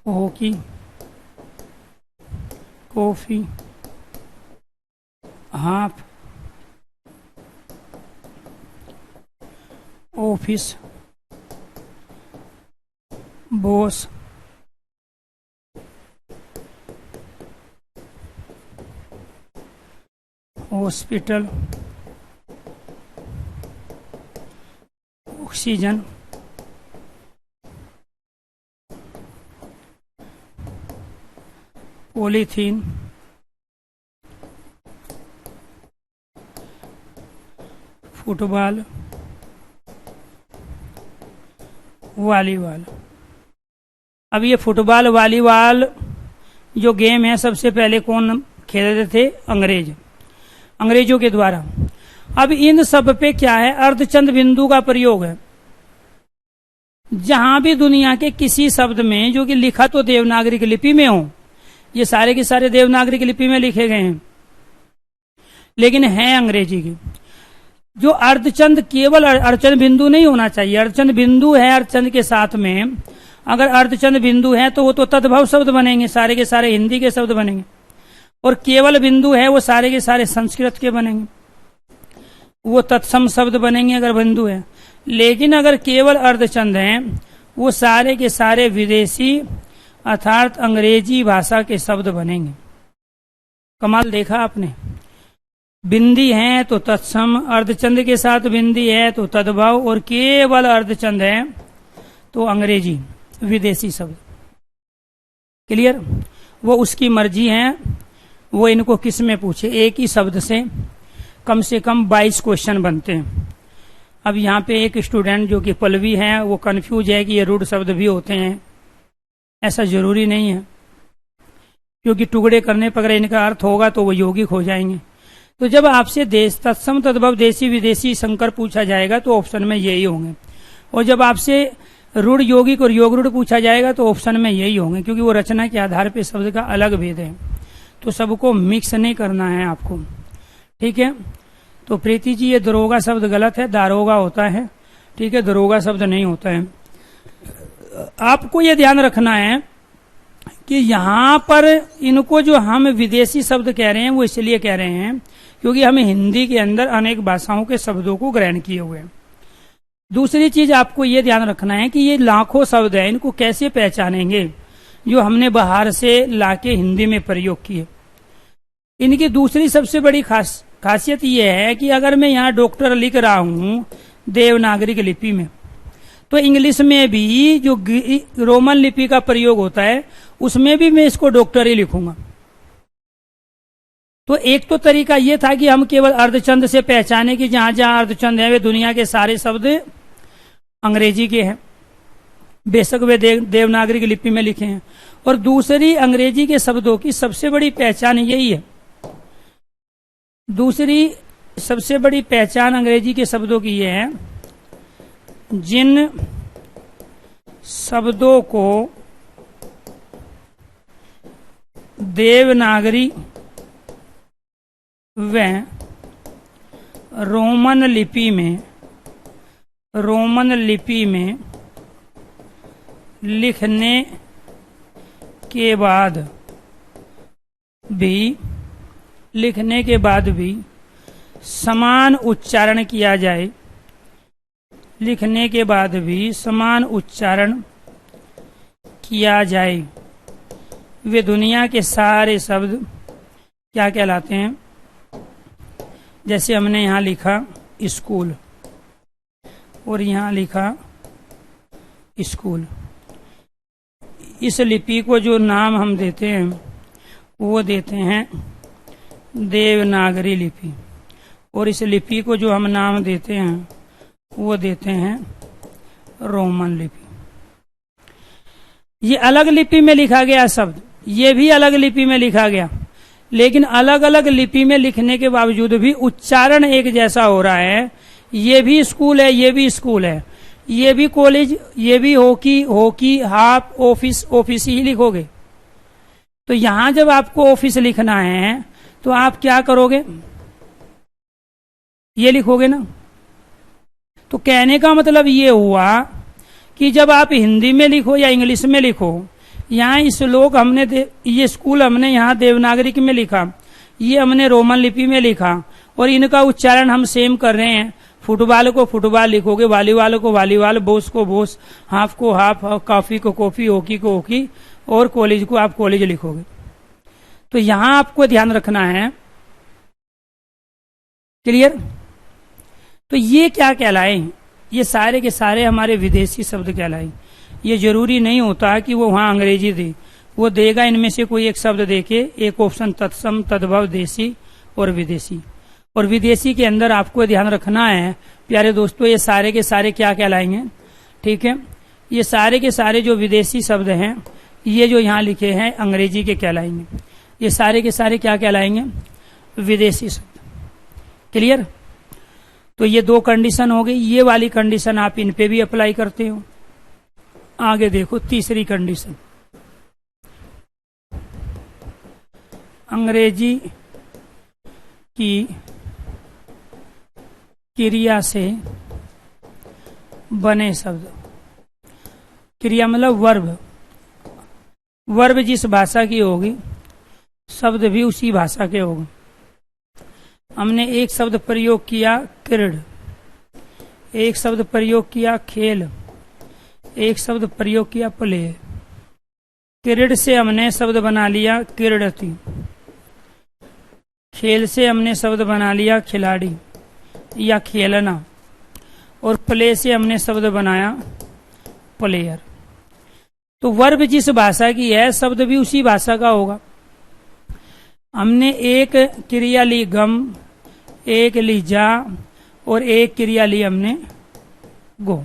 hockey, coffee, half, office, boss, hospital, oxygen, polythene, football, volleyball. अब ये फुटबॉल वॉलीबॉल जो गेम है सबसे पहले कौन खेलते थे? अंग्रेज, अंग्रेजों के द्वारा। अब इन सब पे क्या है? अर्धचंद बिंदु का प्रयोग है। जहां भी दुनिया के किसी शब्द में जो कि लिखा तो देवनागरी की लिपि में हो, ये सारे के सारे देवनागरी की लिपि में लिखे गए हैं, लेकिन है अंग्रेजी की। जो अर्धचंद, केवल अर्धचंद बिंदु नहीं होना चाहिए, अर्धचंद बिंदु है अर्धचंद के साथ में, अगर अर्धचंद बिंदु है तो वो तो तद्भव शब्द बनेंगे, सारे के सारे हिंदी के शब्द बनेंगे। और केवल बिंदु है वो सारे के सारे संस्कृत के बनेंगे, वो तत्सम शब्द बनेंगे अगर बिंदु है। लेकिन अगर केवल अर्धचंद हैं वो सारे के सारे विदेशी अर्थात अंग्रेजी भाषा के शब्द बनेंगे। कमाल देखा आपने? बिंदी है तो तत्सम, अर्धचंद के साथ बिंदी है तो तद्भव, और केवल अर्धचंद है तो अंग्रेजी विदेशी शब्द। क्लियर? वो उसकी मर्जी है, वो इनको किस में पूछे। एक ही शब्द से कम 22 क्वेश्चन बनते हैं। अब यहाँ पे एक स्टूडेंट जो कि पल्लवी है वो कंफ्यूज है कि ये रूढ़ शब्द भी होते हैं। ऐसा जरूरी नहीं है, क्योंकि टुकड़े करने पर अगर इनका अर्थ होगा तो वो यौगिक हो जाएंगे। तो जब आपसे देश तत्सम तद्भव देशी विदेशी संकर पूछा जाएगा तो ऑप्शन में यही होंगे, और जब आपसे रूढ़ यौगिक और योग रूढ़ पूछा जाएगा तो ऑप्शन में यही होंगे, क्योंकि वो रचना के आधार पर शब्द का अलग भेद है। तो सबको मिक्स नहीं करना है आपको, ठीक है? तो प्रीति जी ये दरोगा शब्द गलत है, दारोगा होता है, ठीक है? दरोगा शब्द नहीं होता है। आपको ये ध्यान रखना है कि यहाँ पर इनको जो हम विदेशी शब्द कह रहे हैं वो इसलिए कह रहे हैं क्योंकि हम हिंदी के अंदर अनेक भाषाओं के शब्दों को ग्रहण किए हुए हैं। दूसरी चीज आपको ये ध्यान रखना है कि ये लाखों शब्द हैं, इनको कैसे पहचानेंगे जो हमने बाहर से लाके हिंदी में प्रयोग किए। इनकी दूसरी सबसे बड़ी खासियत यह है कि अगर मैं यहाँ डॉक्टर लिख रहा हूँ देवनागरिक लिपि में, तो इंग्लिश में भी जो रोमन लिपि का प्रयोग होता है उसमें भी मैं इसको डॉक्टर ही लिखूंगा। तो एक तो तरीका यह था कि हम केवल अर्धचंद से पहचाने कि जहां जहां अर्धचंद है वे दुनिया के सारे शब्द अंग्रेजी के हैं, बेशक वे देवनागरिक लिपि में लिखे हैं। और दूसरी अंग्रेजी के शब्दों की सबसे बड़ी पहचान यही है, दूसरी सबसे बड़ी पहचान अंग्रेजी के शब्दों की यह है, जिन शब्दों को देवनागरी व रोमन लिपि में लिखने के बाद भी समान उच्चारण किया जाए, लिखने के बाद भी समान उच्चारण किया जाए, वे दुनिया के सारे शब्द क्या कहलाते हैं। जैसे हमने यहाँ लिखा स्कूल और यहाँ लिखा स्कूल, इस लिपि को जो नाम हम देते हैं वो देते हैं देवनागरी लिपि, और इस लिपि को जो हम नाम देते हैं वो देते हैं रोमन लिपि। ये अलग लिपि में लिखा गया शब्द, ये भी अलग लिपि में लिखा गया, लेकिन अलग अलग लिपि में लिखने के बावजूद भी उच्चारण एक जैसा हो रहा है। ये भी स्कूल है, ये भी स्कूल है, ये भी कॉलेज, ये भी हॉकी, हाफ, ऑफिस ही लिखोगे। तो यहां जब आपको ऑफिस लिखना है तो आप क्या करोगे, ये लिखोगे ना। तो कहने का मतलब ये हुआ कि जब आप हिंदी में लिखो या इंग्लिश में लिखो, यहाँ श्लोक ये स्कूल हमने यहाँ देवनागरिक में लिखा, ये हमने रोमन लिपि में लिखा, और इनका उच्चारण हम सेम कर रहे हैं। फुटबॉल को फुटबॉल लिखोगे, वॉलीबॉल को वॉलीबॉल, बोस को बोस, हाफ को हाफ, कॉफी को कॉफी, हॉकी को हॉकी, और कॉलेज को आप कॉलेज लिखोगे। तो यहां आपको ध्यान रखना है, क्लियर। तो ये क्या कहलाए, ये सारे के सारे हमारे विदेशी शब्द कहलाए। ये जरूरी नहीं होता कि वो वहां अंग्रेजी दे, वो देगा इनमें से कोई एक शब्द देके, एक ऑप्शन तत्सम, तद्भव, देसी और विदेशी। और विदेशी के अंदर आपको ध्यान रखना है प्यारे दोस्तों, ये सारे के सारे क्या कहलाएंगे, ठीक है। ये सारे के सारे जो विदेशी शब्द हैं, ये जो यहाँ लिखे हैं अंग्रेजी के कहलाएंगे। ये सारे के सारे क्या कहलाएंगे, विदेशी शब्द, क्लियर। तो ये दो कंडीशन हो गई, ये वाली कंडीशन आप इन पे भी अप्लाई करते हो। आगे देखो तीसरी कंडीशन, अंग्रेजी की क्रिया से बने शब्द। क्रिया मतलब वर्ब, वर्ब जिस भाषा की होगी शब्द भी उसी भाषा के होंगे। हमने एक शब्द प्रयोग किया क्रीड, एक शब्द प्रयोग किया खेल, एक शब्द प्रयोग किया प्ले। क्रीड से हमने शब्द बना लिया क्रीडति, खेल से हमने शब्द बना लिया खिलाड़ी या खेलना, और प्ले से हमने शब्द बनाया प्लेयर। तो वर्ब जिस भाषा की है शब्द भी उसी भाषा का होगा। हमने एक क्रिया ली गम, एक ली जा, और एक क्रिया ली हमने गो।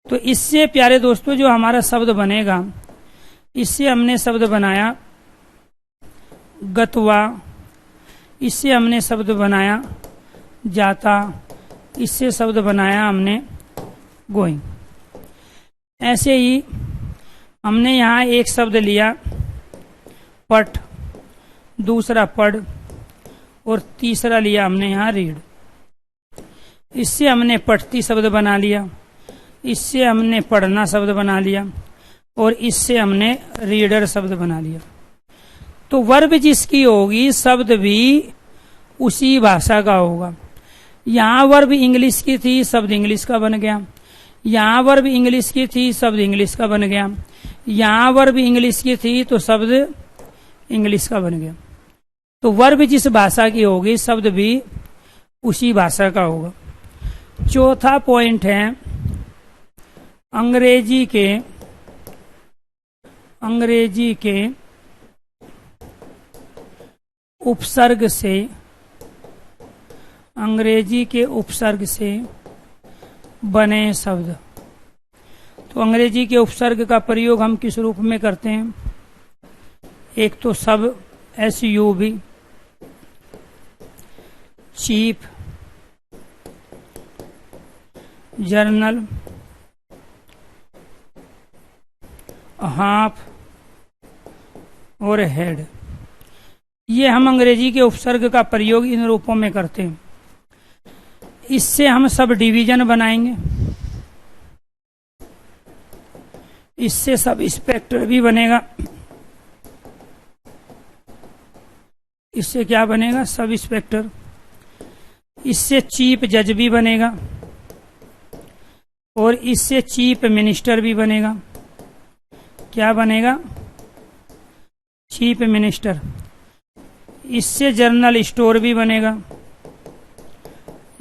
तो इससे प्यारे दोस्तों जो हमारा शब्द बनेगा, इससे हमने शब्द बनाया गतवा, इससे हमने शब्द बनाया जाता, इससे शब्द बनाया हमने गोइंग। ऐसे ही हमने यहाँ एक शब्द लिया पट, दूसरा पढ़, और तीसरा लिया हमने यहाँ रीड। इससे हमने पढ़ती शब्द बना लिया, इससे हमने पढ़ना शब्द बना लिया, और इससे हमने रीडर शब्द बना लिया। तो वर्ब जिसकी होगी शब्द भी उसी भाषा का होगा। यहाँ वर्ब इंग्लिश की थी, शब्द इंग्लिश का बन गया। यहाँ वर्ब इंग्लिश की थी, शब्द इंग्लिश का बन गया। यहाँ वर्ब इंग्लिश की थी तो शब्द इंग्लिश का बन गया। तो वर्ब जिस भाषा की होगी शब्द भी उसी भाषा का होगा। चौथा पॉइंट है अंग्रेजी के उपसर्ग से बने शब्द। तो अंग्रेजी के उपसर्ग का प्रयोग हम किस रूप में करते हैं? एक तो सब SUB, चीप, जर्नल, हाफ और हेड। ये हम अंग्रेजी के उपसर्ग का प्रयोग इन रूपों में करते हैं। इससे हम सब डिवीजन बनाएंगे, इससे सब इंस्पेक्टर भी बनेगा, इससे क्या बनेगा? Sub inspector. इससे चीफ जज भी बनेगा और इससे चीफ मिनिस्टर भी बनेगा। क्या बनेगा? Chief minister. इससे जर्नल स्टोर भी बनेगा,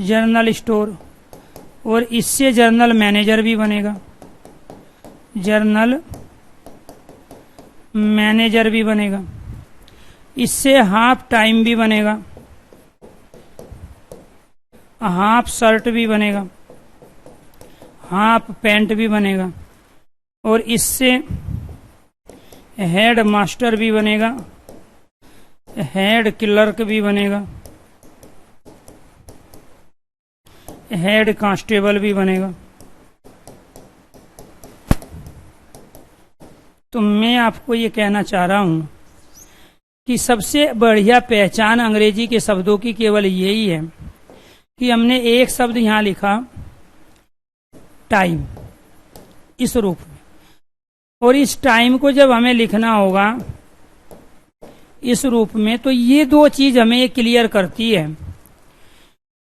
जर्नल स्टोर। और इससे जर्नल मैनेजर भी बनेगा, जर्नल मैनेजर भी बनेगा। इससे हाफ टाइम भी बनेगा, हाफ शर्ट भी बनेगा, हाफ पैंट भी बनेगा। और इससे हेड मास्टर भी बनेगा, हेड क्लर्क भी बनेगा, हेड कांस्टेबल भी बनेगा। तो मैं आपको ये कहना चाह रहा हूं कि सबसे बढ़िया पहचान अंग्रेजी के शब्दों की केवल यही है कि हमने एक शब्द यहां लिखा टाइम इस रूप में, और इस टाइम को जब हमें लिखना होगा इस रूप में, तो ये दो चीज हमें क्लियर करती है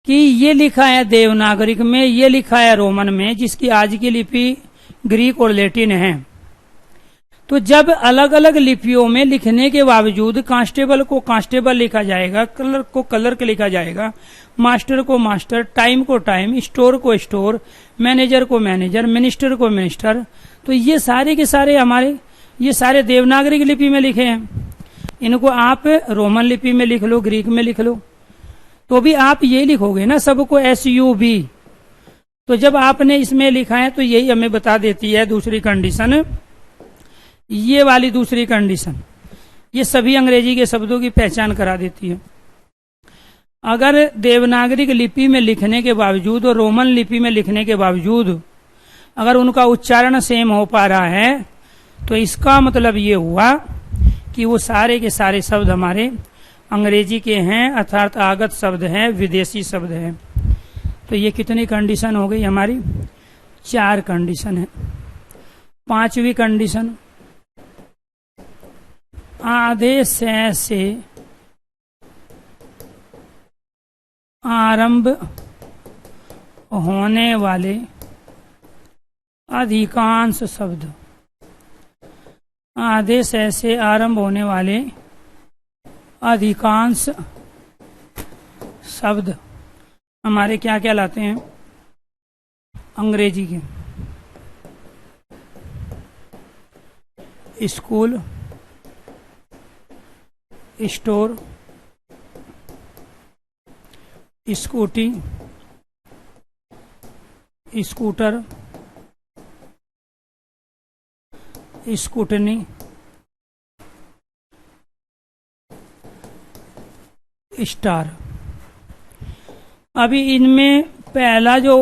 कि ये लिखा है देवनागरिक में, ये लिखा है रोमन में, जिसकी आज की लिपि ग्रीक और लैटिन है। तो जब अलग अलग लिपियों में लिखने के बावजूद कांस्टेबल को कांस्टेबल लिखा जाएगा, क्लर्क को क्लर्क लिखा जाएगा, मास्टर को मास्टर, टाइम को टाइम, स्टोर को स्टोर, मैनेजर को मैनेजर, मिनिस्टर को मिनिस्टर, तो ये सारे के सारे हमारे ये सारे देवनागरिक लिपि में लिखे हैं। इनको आप रोमन लिपि में लिख लो, ग्रीक में लिख लो, तो भी आप ये लिखोगे ना सबको SUB। तो जब आपने इसमें लिखा है तो यही हमें बता देती है दूसरी कंडीशन, ये वाली दूसरी कंडीशन, ये सभी अंग्रेजी के शब्दों की पहचान करा देती है। अगर देवनागरिक लिपि में लिखने के बावजूद और रोमन लिपि में लिखने के बावजूद अगर उनका उच्चारण सेम हो पा रहा है, तो इसका मतलब ये हुआ कि वो सारे के सारे शब्द हमारे अंग्रेजी के हैं, अर्थात आगत शब्द हैं, विदेशी शब्द हैं। तो ये कितनी कंडीशन हो गई हमारी? 4 कंडीशन है। 5वीं कंडीशन, आधे से आरंभ होने वाले अधिकांश शब्द, आधे से आरंभ होने वाले अधिकांश शब्द हमारे क्या कहलाते हैं अंग्रेजी के? School, store, scooty, scooter, scrutiny, star. अभी इनमें पहला जो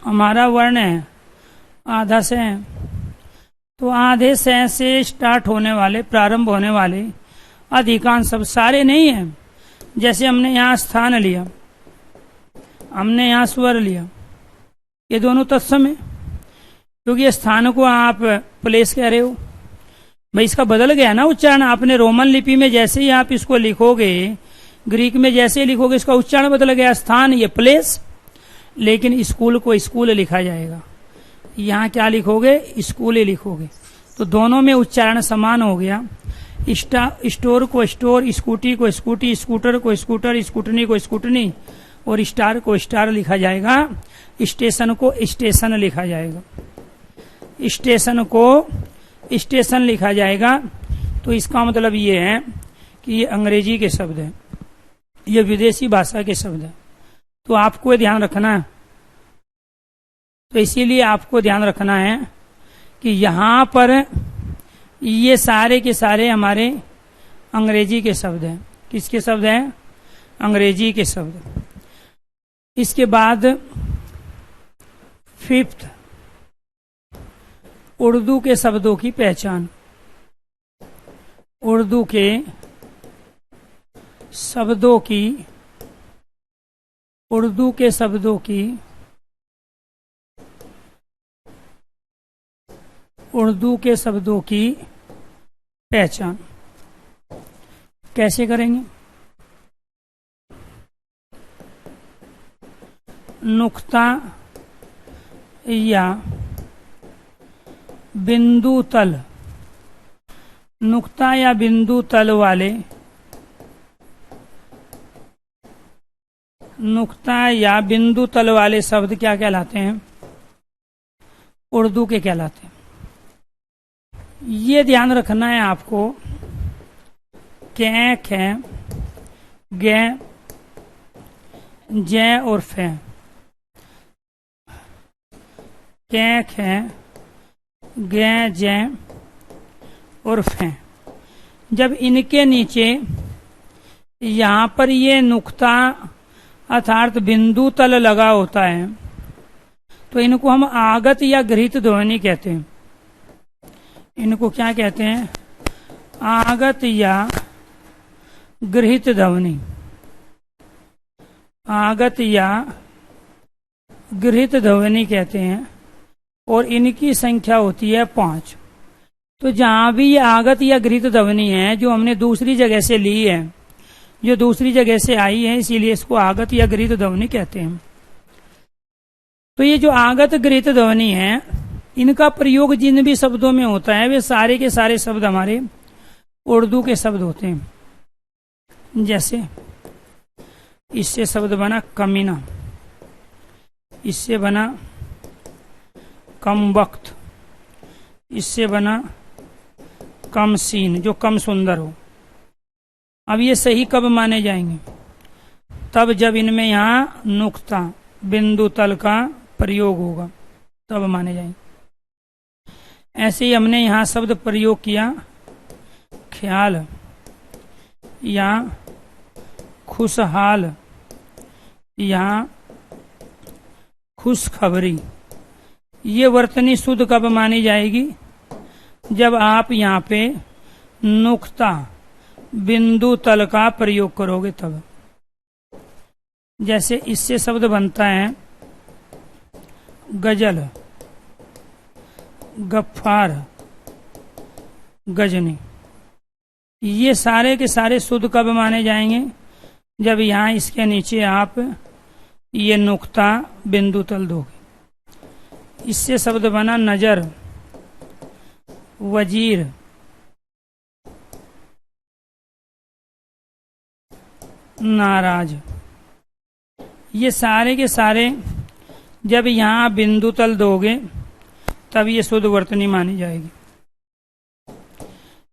हमारा वर्ण है आधा से है, तो आधे से स्टार्ट होने वाले, प्रारंभ होने वाले अधिकांश शब्द, सारे नहीं है। जैसे हमने यहाँ स्थान लिया, हमने यहाँ स्वर लिया, ये दोनों तत्सम है, क्योंकि स्थान को आप प्लेस कह रहे हो भाई, इसका बदल गया ना उच्चारण। आपने रोमन लिपि में जैसे ही आप इसको लिखोगे, ग्रीक में जैसे ही लिखोगे, इसका उच्चारण बदल गया, स्थान ये प्लेस, लेकिन स्कूल को स्कूल लिखा जाएगा। यहाँ क्या लिखोगे? स्कूल ही लिखोगे। तो दोनों में उच्चारण समान हो गया। स्टोर को स्टोर, स्कूटी को स्कूटी, स्कूटर को स्कूटर, स्कूटनी को स्कूटनी और स्टार को स्टार लिखा जाएगा। स्टेशन को स्टेशन लिखा जाएगा, स्टेशन को स्टेशन लिखा जाएगा। तो इसका मतलब ये है कि ये अंग्रेजी के शब्द है, ये विदेशी भाषा के शब्द है। तो आपको ध्यान रखना है, तो इसीलिए आपको ध्यान रखना है कि यहां पर ये सारे के सारे हमारे अंग्रेजी के शब्द हैं। किसके शब्द हैं? अंग्रेजी के शब्द। इसके बाद फिफ्थ, उर्दू के शब्दों की पहचान। उर्दू के शब्दों की, उर्दू के शब्दों की, उर्दू के शब्दों की पहचान कैसे करेंगे? नुक्ता या बिंदु तल, नुक्ता या बिंदु तल वाले, नुक्ता या बिंदु तल वाले शब्द क्या कहलाते हैं? उर्दू के कहलाते हैं। ये ध्यान रखना है आपको। कै, खे, गे, जै और फे, कै, खे, गे, जै और फे, जब इनके नीचे यहां पर ये नुक्ता अर्थात बिंदु तल लगा होता है तो इनको हम आगत या गृहीत ध्वनि कहते हैं। इनको क्या कहते हैं? आगत या गृहीत ध्वनि, आगत या गृहीत ध्वनि कहते हैं। और इनकी संख्या होती है 5। तो जहां भी ये आगत या गृहीत ध्वनि है जो हमने दूसरी जगह से ली है, जो दूसरी जगह से आई है, इसीलिए इसको आगत या गृहीत ध्वनि कहते हैं। तो ये जो आगत गृहीत ध्वनि है, इनका प्रयोग जिन भी शब्दों में होता है वे सारे के सारे शब्द हमारे उर्दू के शब्द होते हैं। जैसे इससे शब्द बना कमीना, इससे बना कम वक्त, इससे बना कम सीन, जो कम सुंदर हो। अब ये सही कब माने जाएंगे? तब जब इनमें यहां नुक्ता बिंदु तल का प्रयोग होगा, तब माने जाएंगे। ऐसे ही हमने यहां शब्द प्रयोग किया ख्याल या खुशहाल या खुशखबरी। ये वर्तनी शुद्ध कब मानी जाएगी? जब आप यहाँ पे नुक्ता बिंदु तल का प्रयोग करोगे तब। जैसे इससे शब्द बनता है गजल, गफ्फार, गजनी। ये सारे के सारे शुद्ध कब माने जाएंगे? जब यहाँ इसके नीचे आप ये नुक्ता बिंदु तल दोगे। इससे शब्द बना नजर, वजीर, नाराज। ये सारे के सारे जब यहाँ बिंदु तल दोगे तब ये शुद्ध वर्तनी मानी जाएगी।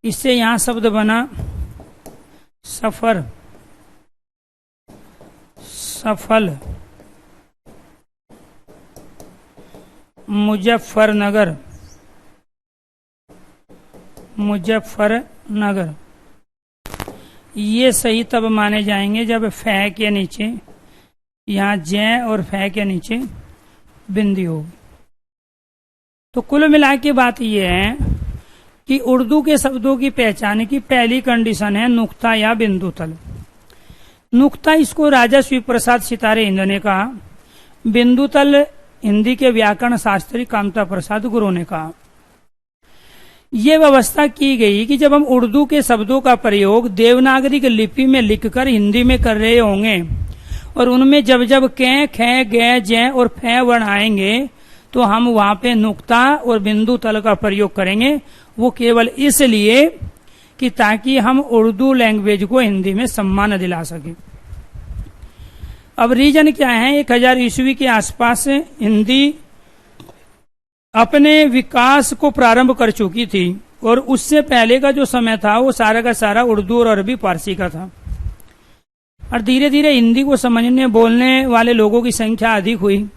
इससे यहाँ शब्द बना सफर, सफल, मुजफ्फरनगर, मुजफ्फरनगर। ये सही तब माने जाएंगे जब फै के नीचे यहाँ जै और फै के नीचे बिंदी होगी। तो कुल मिला के बात यह है कि उर्दू के शब्दों की पहचान की पहली कंडीशन है नुक्ता या बिंदु तल। नुक्ता इसको राजा शिव प्रसाद सितारे हिंद ने कहा, बिंदु तल हिंदी के व्याकरण शास्त्री कामता प्रसाद गुरु ने कहा। ये व्यवस्था की गई कि जब हम उर्दू के शब्दों का प्रयोग देवनागरिक लिपि में लिखकर हिंदी में कर रहे होंगे और उनमें जब जब कै, खे, गे, जै और फै वर्ण आएंगे तो हम वहां पे नुक्ता और बिंदु तल का प्रयोग करेंगे। वो केवल इसलिए कि ताकि हम उर्दू लैंग्वेज को हिंदी में सम्मान दिला सके। अब रीजन क्या है, 1000 ईस्वी के आसपास हिंदी अपने विकास को प्रारंभ कर चुकी थी और उससे पहले का जो समय था वो सारा का सारा उर्दू और अरबी फारसी का था। और धीरे धीरे हिंदी को समझने बोलने वाले लोगों की संख्या अधिक हुई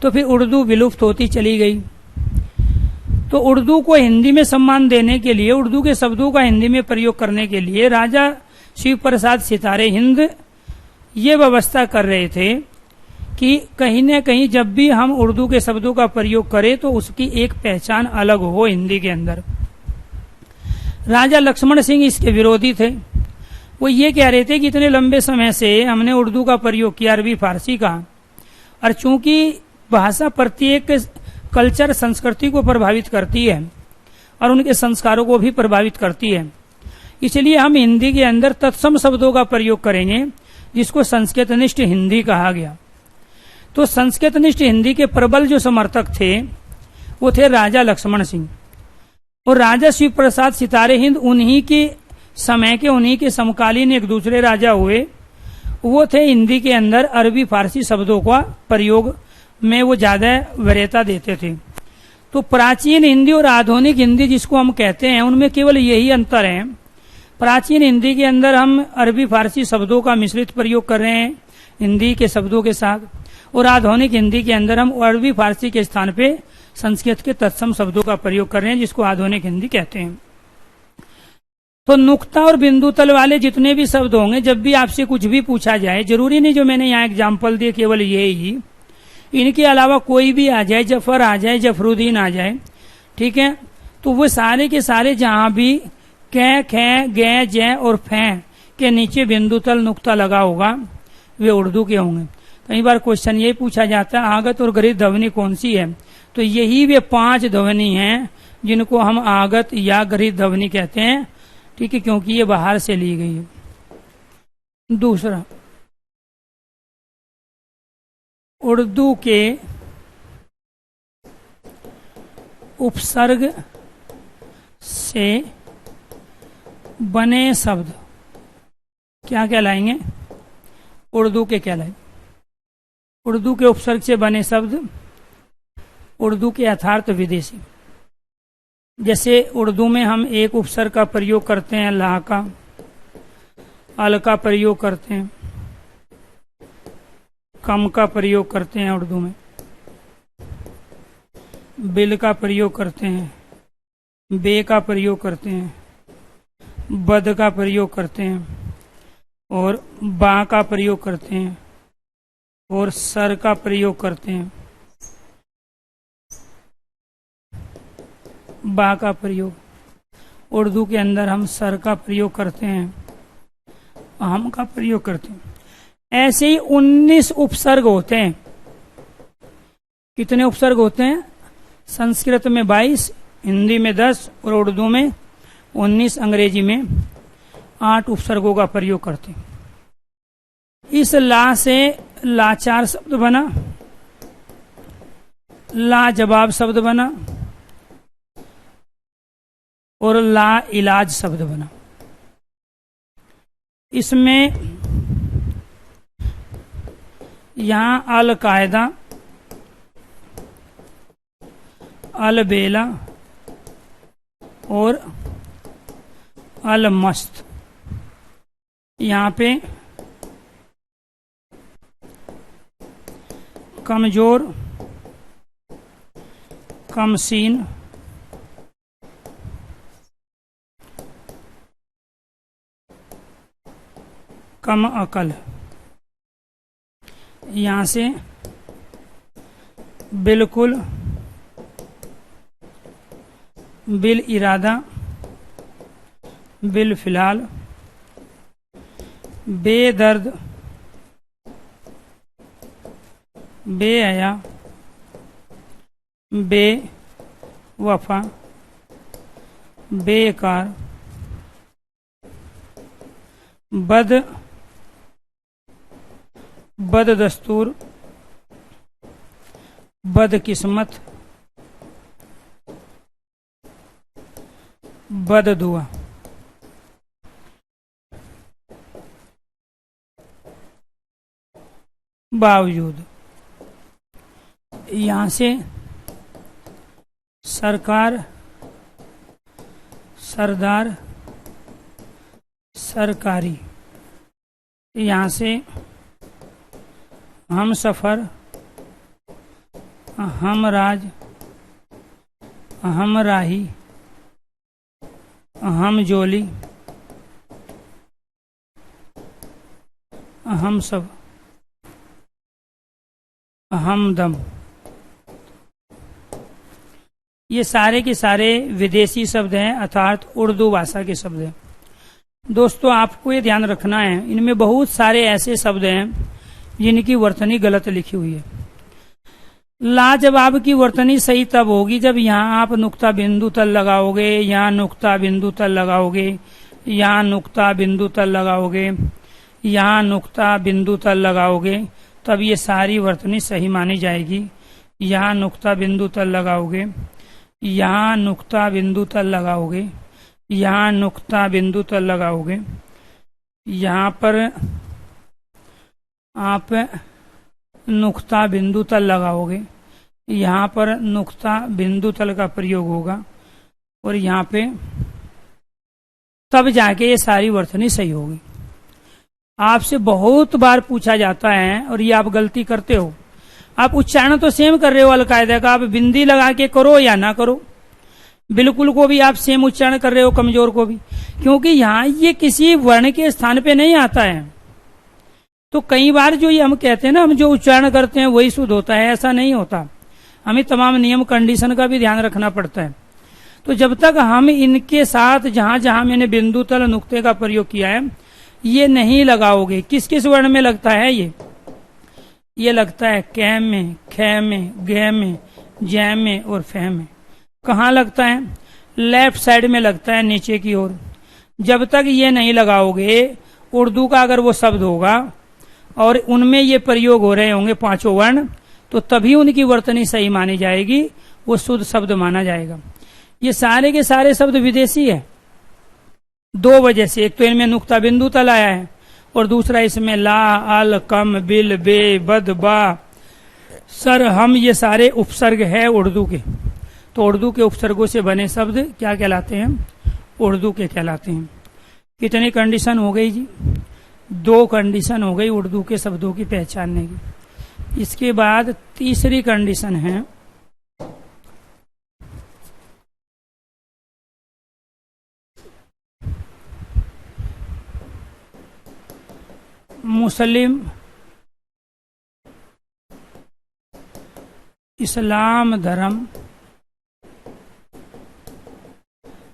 तो फिर उर्दू विलुप्त होती चली गई। तो उर्दू को हिंदी में सम्मान देने के लिए, उर्दू के शब्दों का हिंदी में प्रयोग करने के लिए राजा शिव प्रसाद सितारे हिंद ये व्यवस्था कर रहे थे कि कहीं न कहीं जब भी हम उर्दू के शब्दों का प्रयोग करें तो उसकी एक पहचान अलग हो हिंदी के अंदर। राजा लक्ष्मण सिंह इसके विरोधी थे। वो ये कह रहे थे कि इतने लंबे समय से हमने उर्दू का प्रयोग किया, अरबी फारसी का, और चूंकि भाषा प्रत्येक कल्चर संस्कृति को प्रभावित करती है और उनके संस्कारों को भी प्रभावित करती है, इसलिए हम हिंदी के अंदर तत्सम शब्दों का प्रयोग करेंगे जिसको संस्कृतनिष्ठ हिंदी कहा गया। तो संस्कृतनिष्ठ हिंदी के प्रबल जो समर्थक थे वो थे राजा लक्ष्मण सिंह और राजा शिव प्रसाद सितारे हिंद। उन्हीं के समय के, उन्हीं के समकालीन एक दूसरे राजा हुए, वो थे हिंदी के अंदर अरबी फारसी शब्दों का प्रयोग में वो ज्यादा वरीयता देते थे। तो प्राचीन हिंदी और आधुनिक हिंदी जिसको हम कहते हैं उनमें केवल यही अंतर है। प्राचीन हिंदी के अंदर हम अरबी फारसी शब्दों का मिश्रित प्रयोग कर रहे हैं हिंदी के शब्दों के साथ, और आधुनिक हिंदी के अंदर हम अरबी फारसी के स्थान पे संस्कृत के तत्सम शब्दों का प्रयोग कर रहे हैं जिसको आधुनिक हिंदी कहते हैं। तो नुक्ता और बिंदु तल वाले जितने भी शब्द होंगे, जब भी आपसे कुछ भी पूछा जाए, जरूरी नहीं जो मैंने यहाँ एग्जाम्पल दिए केवल ये ही, इनके अलावा कोई भी आ जाए, जफर आ जाए, जफरुद्दीन आ जाए, ठीक है, तो वो सारे के सारे जहां भी कै, खे, गे, जै और फै के नीचे बिंदु तल नुक्ता लगा होगा वे उर्दू के होंगे। कई बार क्वेश्चन ये पूछा जाता है आगत और गरीब ध्वनि कौन सी है, तो यही वे 5 ध्वनि हैं जिनको हम आगत या गरीब ध्वनि कहते हैं, ठीक है, क्योंकि ये बाहर से ली गई है। दूसरा, उर्दू के उपसर्ग से बने शब्द क्या कहलाएंगे? उर्दू के कहलाए। उर्दू के उपसर्ग से बने शब्द उर्दू के यथार्थ विदेशी। जैसे उर्दू में हम एक उपसर्ग का प्रयोग करते हैं ला का, अल का प्रयोग करते हैं, कम का प्रयोग करते हैं उर्दू में, बिल का प्रयोग करते हैं, बे का प्रयोग करते हैं, बद का प्रयोग करते हैं और बा का प्रयोग करते हैं और सर का प्रयोग करते हैं। बा का प्रयोग उर्दू के अंदर हम सर का प्रयोग करते हैं, हम का प्रयोग करते हैं। ऐसे ही 19 उपसर्ग होते हैं। कितने उपसर्ग होते हैं? संस्कृत में 22, हिंदी में 10 और उर्दू में 19, अंग्रेजी में 8 उपसर्गों का प्रयोग करते हैं। इस ला से लाचार शब्द बना, लाजवाब शब्द बना और ला इलाज शब्द बना। इसमें यहां अल कायदा, अल बेला और अल मस्त, यहाँ पे कमजोर, कमसीन, कम अकल, यहाँ से बिल्कुल, बिल इरादा, बिल फिलहाल, बेदर्द, बेहया, बेवफा, बेकार, बददस्तूर, बदकिस्मत, बददुआ। बावजूद। यहां से सरकार, सरदार, सरकारी। यहां से हम सफर, हम राज, हम राही, हम जोली, हम सब, हमदम। ये सारे के सारे विदेशी शब्द हैं, अर्थात उर्दू भाषा के शब्द हैं। दोस्तों, आपको ये ध्यान रखना है, इनमें बहुत सारे ऐसे शब्द हैं जिनकी वर्तनी गलत लिखी हुई है। लाजवाब की वर्तनी सही तब होगी जब यहाँ आप नुक्ता बिंदु तल लगाओगे, यहाँ नुक्ता बिंदु तल लगाओगे, यहाँ नुक्ता बिंदु तल लगाओगे, यहाँ नुक्ता बिंदु तल लगाओगे, तब ये सारी वर्तनी सही मानी जाएगी। यहाँ नुक्ता बिंदु तल लगाओगे, यहाँ नुक्ता बिंदु तल लगाओगे, यहाँ नुक्ता बिंदु तल लगाओगे, यहाँ पर आप नुक्ता बिंदु तल लगाओगे, यहाँ पर नुक्ता बिंदु तल का प्रयोग होगा और यहाँ पे तब जाके ये सारी वर्तनी सही होगी। आपसे बहुत बार पूछा जाता है और ये आप गलती करते हो। आप उच्चारण तो सेम कर रहे हो अलकायदा का, आप बिंदी लगा के करो या ना करो, बिल्कुल को भी आप सेम उच्चारण कर रहे हो, कमजोर को भी, क्योंकि यहाँ ये किसी वर्ण के स्थान पे नहीं आता है। तो कई बार जो ये हम कहते हैं ना, हम जो उच्चारण करते हैं वही शुद्ध होता है, ऐसा नहीं होता। हमें तमाम नियम कंडीशन का भी ध्यान रखना पड़ता है। तो जब तक हम इनके साथ जहां जहां मैंने बिंदु तल नुक्ते का प्रयोग किया है ये नहीं लगाओगे, किस किस वर्ण में लगता है ये लगता है कै में, खे में, गे में, जै में और फह में। कहाँ लगता है? लेफ्ट साइड में लगता है, नीचे की ओर। जब तक ये नहीं लगाओगे, उर्दू का अगर वो शब्द होगा और उनमें ये प्रयोग हो रहे होंगे पांचों वर्ण, तो तभी उनकी वर्तनी सही मानी जाएगी, वो शुद्ध शब्द माना जाएगा। ये सारे के सारे शब्द विदेशी है दो वजह से। एक तो इनमें नुक्ता बिंदु तल आया है और दूसरा इसमें ला, अल, कम, बिल, बे, बद, बा, सर, हम, ये सारे उपसर्ग है उर्दू के। तो उर्दू के उपसर्गों से बने शब्द क्या कहलाते हैं? उर्दू के कहलाते हैं। कितनी कंडीशन हो गई जी? 2 कंडीशन हो गई उर्दू के शब्दों की पहचानने की। इसके बाद तीसरी कंडीशन है मुस्लिम, इस्लाम धर्म,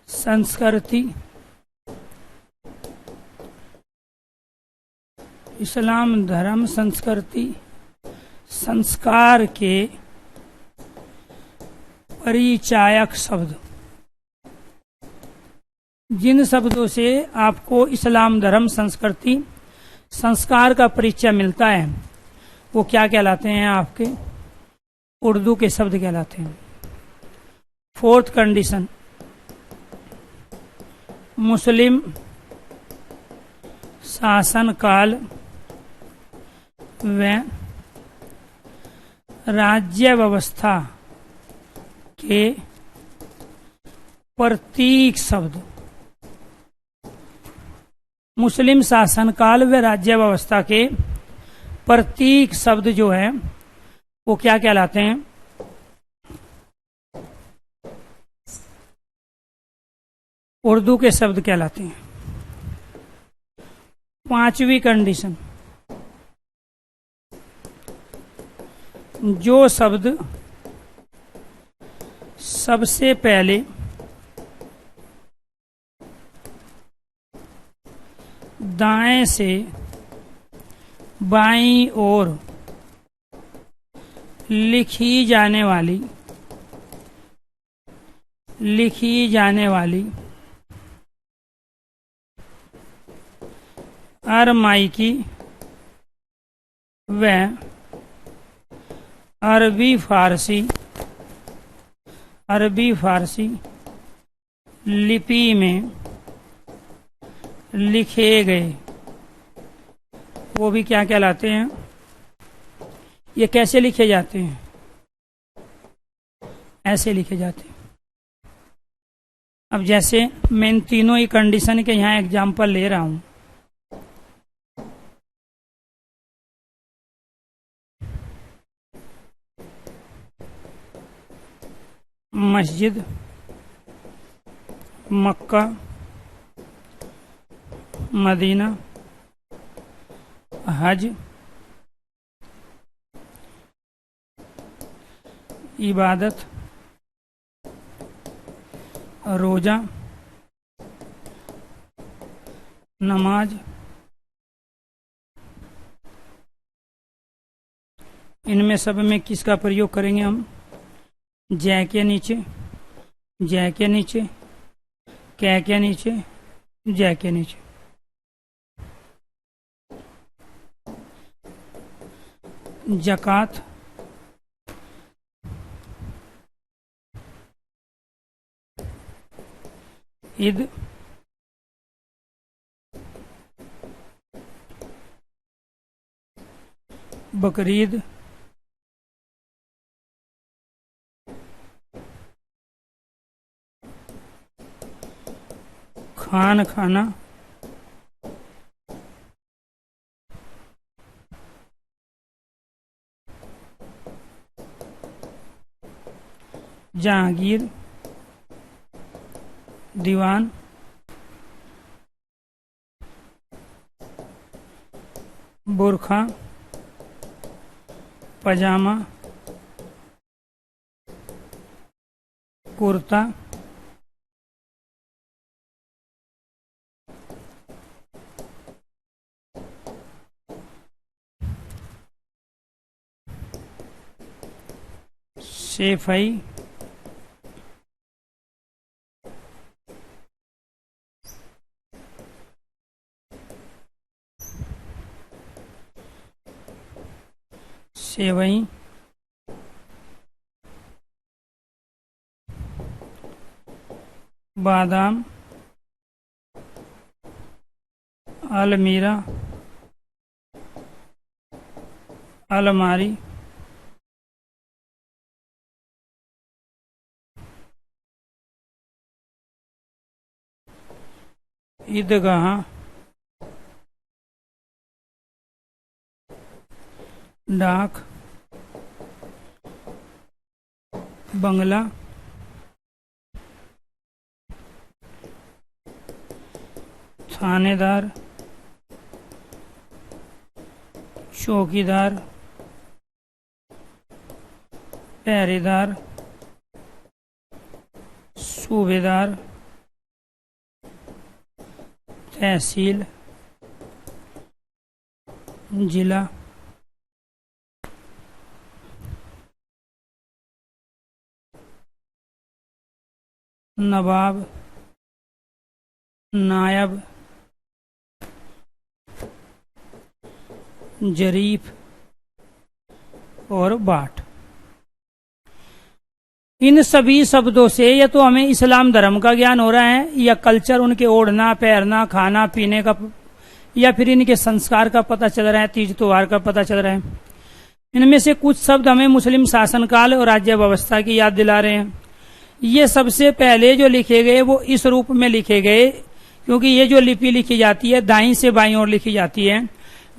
संस्कृति, इस्लाम धर्म, संस्कृति, संस्कार के परिचायक शब्द। जिन शब्दों से आपको इस्लाम धर्म, संस्कृति, संस्कार का परिचय मिलता है वो क्या कहलाते हैं? आपके उर्दू के शब्द कहलाते हैं। 4th कंडीशन, मुस्लिम शासन काल व राज्य व्यवस्था के प्रतीक शब्द। मुस्लिम शासनकाल व राज्य व्यवस्था के प्रतीक शब्द जो है वो क्या कहलाते हैं? उर्दू के शब्द कहलाते हैं। 5वीं कंडीशन, जो शब्द सबसे पहले दाएं से बाईं ओर लिखी जाने वाली अरमाइकी व अरबी फारसी लिपि में लिखे गए वो भी क्या कहलाते हैं? ये कैसे लिखे जाते हैं? ऐसे लिखे जाते हैं। अब जैसे मैं इन तीनों ही कंडीशन के यहाँ एग्जाम्पल ले रहा हूं। मस्जिद, मक्का, मदीना, हज, इबादत, रोजा, नमाज, इनमें सब में किसका प्रयोग करेंगे हम? जय के नीचे, जय के नीचे, कै के नीचे, जय के नीचे। जकात, ईद, बकरीद, खान खाना, जहांगीर, दीवान, बुरखा, पजामा, कुर्ता, सेफई, सेवई, बादाम, अलमीरा, अलमारी, ईदगाह, डाक, बंगला, थानेदार, चौकीदार, पहरेदार, सूबेदार, तहसील, जिला, नवाब, नायब, जरीफ और बाट। इन सभी शब्दों से या तो हमें इस्लाम धर्म का ज्ञान हो रहा है, या कल्चर, उनके ओढ़ना पहनना, खाना पीने का, या फिर इनके संस्कार का पता चल रहा है, तीज त्योहार का पता चल रहा है। इनमें से कुछ शब्द हमें मुस्लिम शासनकाल और राज्य व्यवस्था की याद दिला रहे हैं। ये सबसे पहले जो लिखे गए वो इस रूप में लिखे गए, क्योंकि ये जो लिपि लिखी जाती है दाईं से बाईं ओर लिखी जाती है।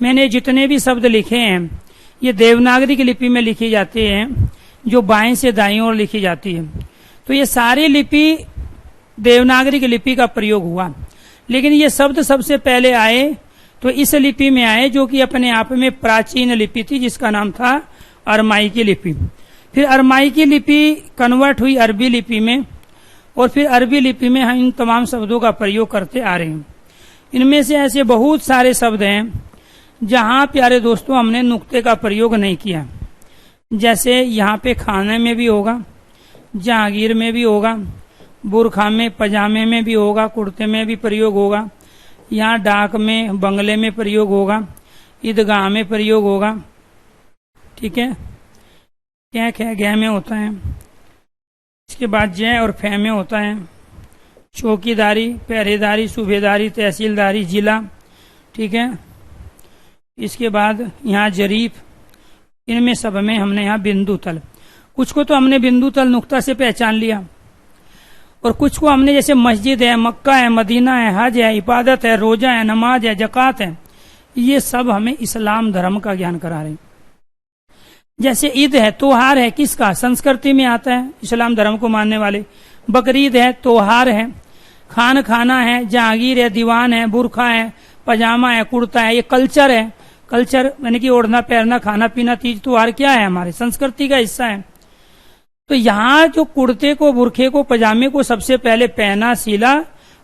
मैंने जितने भी शब्द लिखे हैं ये देवनागरी की लिपि में लिखी जाती हैं, जो बाएं से दाईं ओर लिखी जाती है। तो ये सारी लिपि देवनागरी की लिपि का प्रयोग हुआ, लेकिन ये शब्द सबसे पहले आए तो इस लिपि में आए, जो कि अपने आप में प्राचीन लिपि थी, जिसका नाम था अरमाई की लिपि। फिर अरमाई की लिपि कन्वर्ट हुई अरबी लिपि में, और फिर अरबी लिपि में हम इन तमाम शब्दों का प्रयोग करते आ रहे हैं। इनमें से ऐसे बहुत सारे शब्द हैं जहां प्यारे दोस्तों हमने नुक्ते का प्रयोग नहीं किया। जैसे यहाँ पे खाने में भी होगा, जहांगीर में भी होगा, बुरखा में, पजामे में भी होगा, कुर्ते में भी प्रयोग होगा, यहाँ डाक में, बंगले में प्रयोग होगा, ईदगाह में प्रयोग होगा। ठीक है, क्या क्या गह में होता है, इसके बाद जय और फे में होता है। चौकीदारी, पहरेदारी, सूबेदारी, तहसीलदारी, जिला। ठीक है, इसके बाद यहाँ जरीफ, इनमें सब में हमने यहाँ बिंदु तल, कुछ को तो हमने बिंदु तल नुक्ता से पहचान लिया, और कुछ को हमने जैसे मस्जिद है, मक्का है, मदीना है, हज है, इबादत है, रोजा है, नमाज है, जक़ात है, ये सब हमें इस्लाम धर्म का ज्ञान करा रहे हैं। जैसे ईद है, त्योहार है, किसका? संस्कृति में आता है, इस्लाम धर्म को मानने वाले। बकरीद है, त्योहार है। खान खाना है, जहांगीर है, दीवान है, बुरखा है, पजामा है, कुर्ता है, ये कल्चर है। कल्चर यानी कि ओढ़ना पहनना, खाना पीना, तीज त्योहार क्या है? हमारे संस्कृति का हिस्सा है। तो यहाँ जो कुर्ते को, बुरखे को, पजामे को सबसे पहले पहना सिला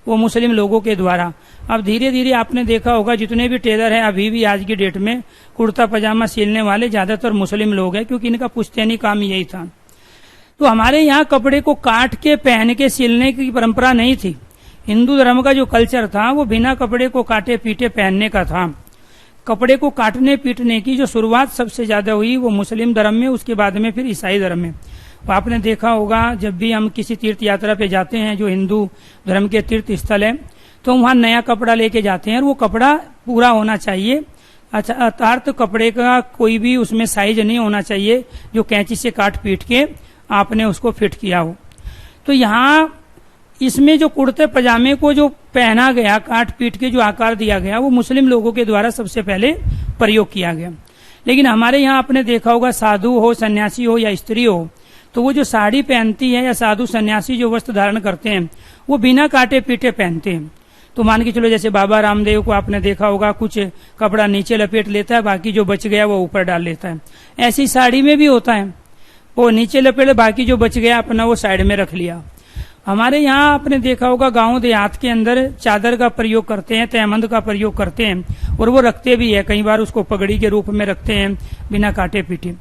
वो मुस्लिम लोगों के द्वारा। अब धीरे धीरे आपने देखा होगा जितने भी टेलर हैं अभी भी आज की डेट में कुर्ता पजामा सिलने वाले ज्यादातर मुस्लिम लोग हैं, क्योंकि इनका पुश्तैनी काम यही था। तो हमारे यहाँ कपड़े को काट के पहन के सिलने की परंपरा नहीं थी। हिंदू धर्म का जो कल्चर था वो बिना कपड़े को काटे पीटे पहनने का था। कपड़े को काटने पीटने की जो शुरुआत सबसे ज्यादा हुई वो मुस्लिम धर्म में, उसके बाद में फिर ईसाई धर्म में। तो आपने देखा होगा जब भी हम किसी तीर्थ यात्रा पे जाते हैं जो हिंदू धर्म के तीर्थ स्थल है, तो वहां नया कपड़ा लेके जाते हैं और वो कपड़ा पूरा होना चाहिए। अच्छा, अर्थात कपड़े का कोई भी उसमें साइज नहीं होना चाहिए जो कैंची से काट पीट के आपने उसको फिट किया हो। तो यहाँ इसमें जो कुर्ते पजामे को जो पहना गया, काट पीट के जो आकार दिया गया, वो मुस्लिम लोगों के द्वारा सबसे पहले प्रयोग किया गया। लेकिन हमारे यहाँ आपने देखा होगा साधु हो, सन्यासी हो या स्त्री हो, तो वो जो साड़ी पहनती है या साधु सन्यासी जो वस्त्र धारण करते हैं वो बिना काटे पीटे पहनते हैं। तो मान के चलो जैसे बाबा रामदेव को आपने देखा होगा, कुछ कपड़ा नीचे लपेट लेता है, बाकी जो बच गया वो ऊपर डाल लेता है। ऐसी साड़ी में भी होता है, वो नीचे लपेट, बाकी जो बच गया अपना वो साइड में रख लिया। हमारे यहाँ आपने देखा होगा गांव देहात के अंदर चादर का प्रयोग करते हैं, तहमंद का प्रयोग करते हैं, और वो रखते भी है, कई बार उसको पगड़ी के रूप में रखते हैं बिना काटे पीटे।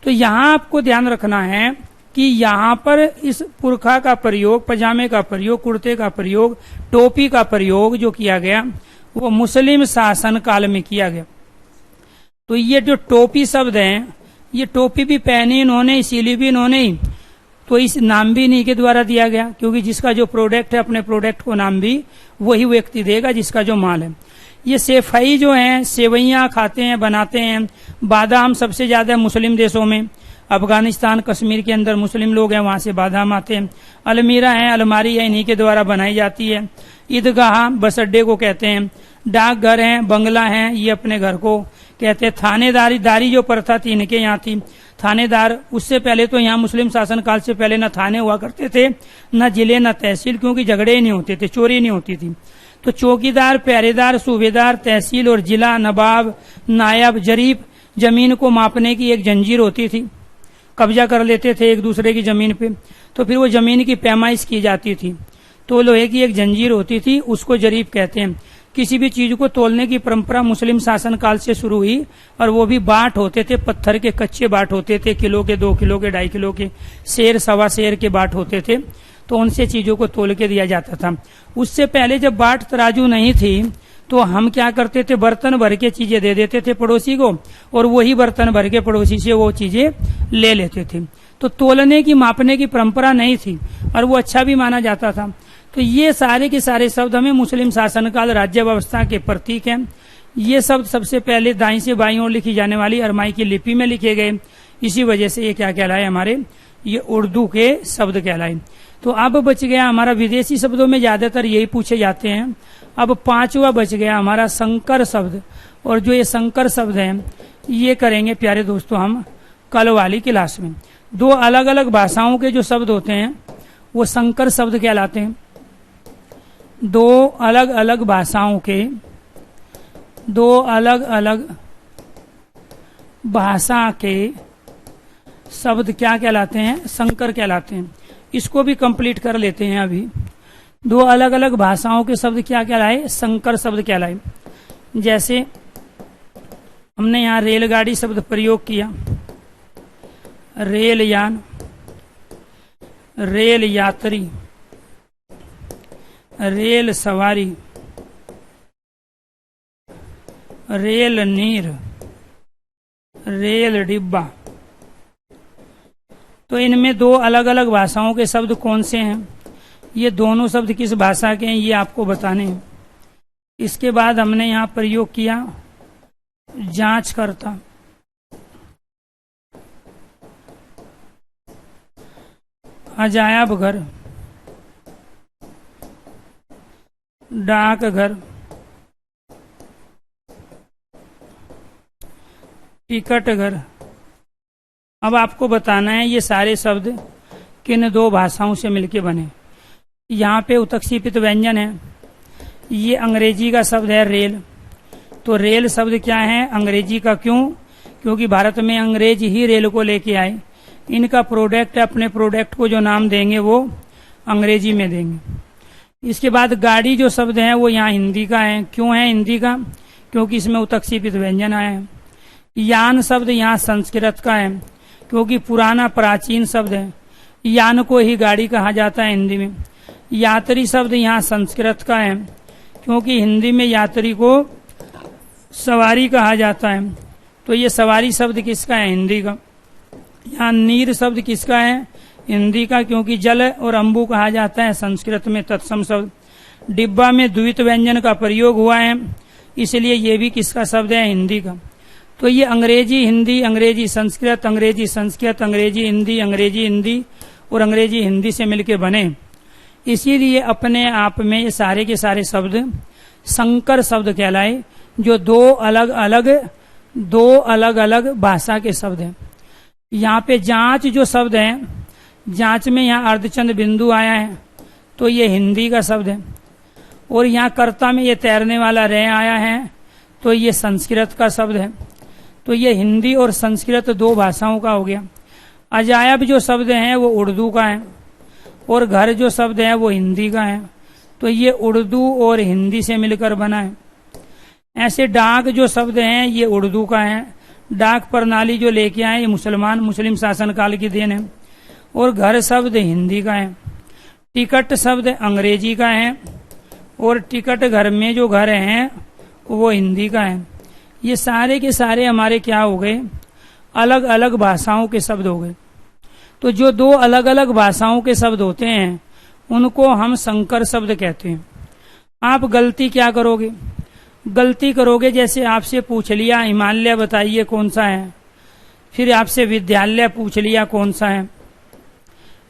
तो यहाँ आपको ध्यान रखना है कि यहाँ पर इस पुरखा का प्रयोग, पजामे का प्रयोग, कुर्ते का प्रयोग, टोपी का प्रयोग जो किया गया वो मुस्लिम शासन काल में किया गया। तो ये जो टोपी शब्द है, ये टोपी भी पहनी इन्होंने, इसीलिए भी इन्होंने ही, तो इस नाम भी इन्हीं के द्वारा दिया गया, क्योंकि जिसका जो प्रोडक्ट है अपने प्रोडक्ट को नाम भी वही व्यक्ति देगा जिसका जो माल है। ये सेफई जो है, सेवैयां खाते हैं, बनाते हैं। बादाम सबसे ज्यादा मुस्लिम देशों में, अफगानिस्तान, कश्मीर के अंदर मुस्लिम लोग हैं, वहां से बादाम आते हैं। अलमीरा है, अलमारी है, इन्हीं के द्वारा बनाई जाती है। ईदगाह बस अड्डे को कहते हैं। डाकघर है, बंगला है, ये अपने घर को कहते हैं। थानेदारी, दारी जो प्रथा थी इनके यहाँ थी, थानेदार। उससे पहले तो यहाँ मुस्लिम शासन काल से पहले न थाने हुआ करते थे, न जिले, न तहसील, क्योंकि झगड़े नहीं होते थे, चोरी नहीं होती थी। तो चौकीदार, पहरेदार, सूबेदार, तहसील और जिला, नवाब, नायब, जरीफ जमीन को मापने की एक जंजीर होती थी। कब्जा कर लेते थे एक दूसरे की जमीन पे, तो फिर वो जमीन की पैमाइश की जाती थी। तो लोहे की एक जंजीर होती थी, उसको जरीफ कहते हैं। किसी भी चीज को तोलने की परंपरा मुस्लिम शासन काल से शुरू हुई, और वो भी बाट होते थे, पत्थर के कच्चे बाट होते थे, किलो के, 2 किलो के, 2.5 किलो के, शेर सवा शेर के बाट होते थे। तो उनसे चीजों को तोल के दिया जाता था। उससे पहले जब बाट तराजू नहीं थी तो हम क्या करते थे, बर्तन भर के चीजें दे देते थे पड़ोसी को, और वही बर्तन भर के पड़ोसी से वो चीजें ले लेते थे। तो तोलने की, मापने की परंपरा नहीं थी, और वो अच्छा भी माना जाता था। तो ये सारे के सारे शब्द हमें मुस्लिम शासनकाल राज्य व्यवस्था के प्रतीक हैं। ये शब्द सबसे पहले दाईं से बाईं ओर लिखी जाने वाली अरमाई की लिपि में लिखे गए, इसी वजह से ये क्या कहलाए हमारे, ये उर्दू के शब्द कहलाए। तो अब बच गया हमारा, विदेशी शब्दों में ज्यादातर यही पूछे जाते हैं। अब 5वां बच गया हमारा संकर शब्द, और जो ये संकर शब्द हैं ये करेंगे प्यारे दोस्तों हम कल वाली क्लास में। 2 अलग अलग भाषाओं के जो शब्द होते हैं वो संकर शब्द कहलाते हैं। 2 अलग अलग भाषाओं के, 2 अलग अलग भाषा के शब्द क्या कहलाते हैं, संकर कहलाते हैं। इसको भी कंप्लीट कर लेते हैं अभी। 2 अलग अलग भाषाओं के शब्द क्या कहलाए, संकर शब्द कहलाए। जैसे हमने यहाँ रेलगाड़ी शब्द प्रयोग किया, रेल यान, रेल यात्री, रेल सवारी, रेल नीर, रेल डिब्बा। तो इनमें 2 अलग अलग भाषाओं के शब्द कौन से हैं, ये दोनों शब्द किस भाषा के हैं ये आपको बताने हैं। इसके बाद हमने यहाँ प्रयोग किया जांचकर्ता, अजायब घर, डाकघर, टिकट घर। अब आपको बताना है ये सारे शब्द किन दो भाषाओं से मिलके बने। यहाँ पे उत्क्षेपित व्यंजन है। ये अंग्रेजी का शब्द है रेल। तो रेल शब्द क्या है? अंग्रेजी का। क्यों? क्योंकि भारत में अंग्रेज ही रेल को लेके आए। इनका प्रोडक्ट, अपने प्रोडक्ट को जो नाम देंगे वो अंग्रेजी में देंगे। इसके बाद गाड़ी जो शब्द है वो यहाँ हिंदी का है। क्यों है हिंदी का? क्योंकि इसमें उत्क्षेपित व्यंजन आया है। यान शब्द यहाँ संस्कृत का है, क्योंकि पुराना प्राचीन शब्द है। यान को ही गाड़ी कहा जाता है हिंदी में। यात्री शब्द यहाँ संस्कृत का है, क्योंकि हिंदी में यात्री को सवारी कहा जाता है। तो ये सवारी शब्द किसका है? हिंदी का। यहाँ नीर शब्द किसका है? हिंदी का, क्योंकि जल और अम्बु कहा जाता है संस्कृत में तत्सम शब्द। डिब्बा में द्वित व्यंजन का प्रयोग हुआ है, इसलिए ये भी किसका शब्द है? हिंदी का। तो ये अंग्रेजी हिंदी, अंग्रेजी संस्कृत, अंग्रेजी संस्कृत, अंग्रेजी हिंदी, अंग्रेजी हिंदी और अंग्रेजी हिंदी से मिलके बने। इसीलिए अपने आप में ये सारे के सारे शब्द संकर शब्द कहलाए, जो दो अलग अलग भाषा के शब्द हैं। यहाँ पे जांच जो शब्द है, जांच में यहाँ अर्धचंद बिंदु आया है, तो ये हिंदी का शब्द है। और यहाँ कर्ता में ये तैरने वाला रे आया है, तो ये संस्कृत का शब्द है। तो ये हिंदी और संस्कृत दो भाषाओं का हो गया। अजायब जो शब्द है वो उर्दू का है, और घर जो शब्द है वो हिंदी का है। तो ये उर्दू और हिंदी से मिलकर बना है। ऐसे डाक जो शब्द हैं ये उर्दू का है। डाक प्रणाली जो लेके आए ये मुस्लिम शासन काल की देन है। और घर शब्द हिंदी का है। टिकट शब्द अंग्रेजी का है, और टिकट घर में जो घर हैं वो हिंदी का है। ये सारे के सारे हमारे क्या हो गए? अलग अलग भाषाओं के शब्द हो गए। तो जो दो अलग अलग भाषाओं के शब्द होते हैं उनको हम संकर शब्द कहते हैं। आप गलती क्या करोगे? गलती करोगे, जैसे आपसे पूछ लिया हिमालय बताइए कौन सा है, फिर आपसे विद्यालय पूछ लिया कौन सा है,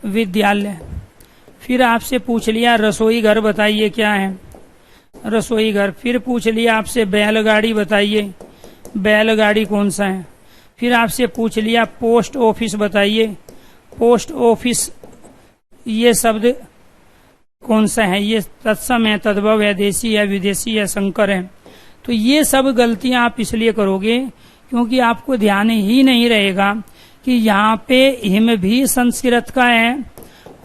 विद्यालय। फिर आपसे पूछ लिया रसोई घर बताइए क्या है, रसोई घर। फिर पूछ लिया आपसे बैलगाड़ी बताइए, बैलगाड़ी कौन सा है। फिर आपसे पूछ लिया पोस्ट ऑफिस बताइए, पोस्ट ऑफिस ये शब्द कौन सा है, ये तत्सम है, तद्भव है, देसी है, विदेशी है, संकर है। तो ये सब गलतियां आप इसलिए करोगे क्योंकि आपको ध्यान ही नहीं रहेगा कि यहाँ पे हिम भी संस्कृत का है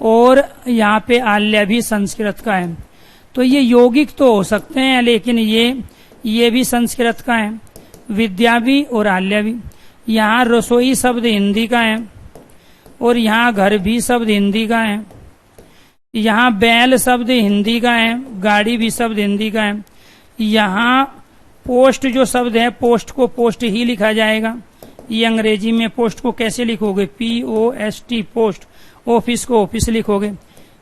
और यहाँ पे आल्य भी संस्कृत का है। तो ये यौगिक तो हो सकते हैं, लेकिन ये भी संस्कृत का है, विद्या भी और आल्य भी। यहाँ रसोई शब्द हिंदी का है, और यहाँ घर भी शब्द हिंदी का है। यहाँ बैल शब्द हिंदी का है, गाड़ी भी शब्द हिंदी का है। यहाँ पोस्ट जो शब्द है, पोस्ट को पोस्ट ही लिखा जाएगा। ये अंग्रेजी में पोस्ट को कैसे लिखोगे? POST post. ऑफिस को ऑफिस लिखोगे।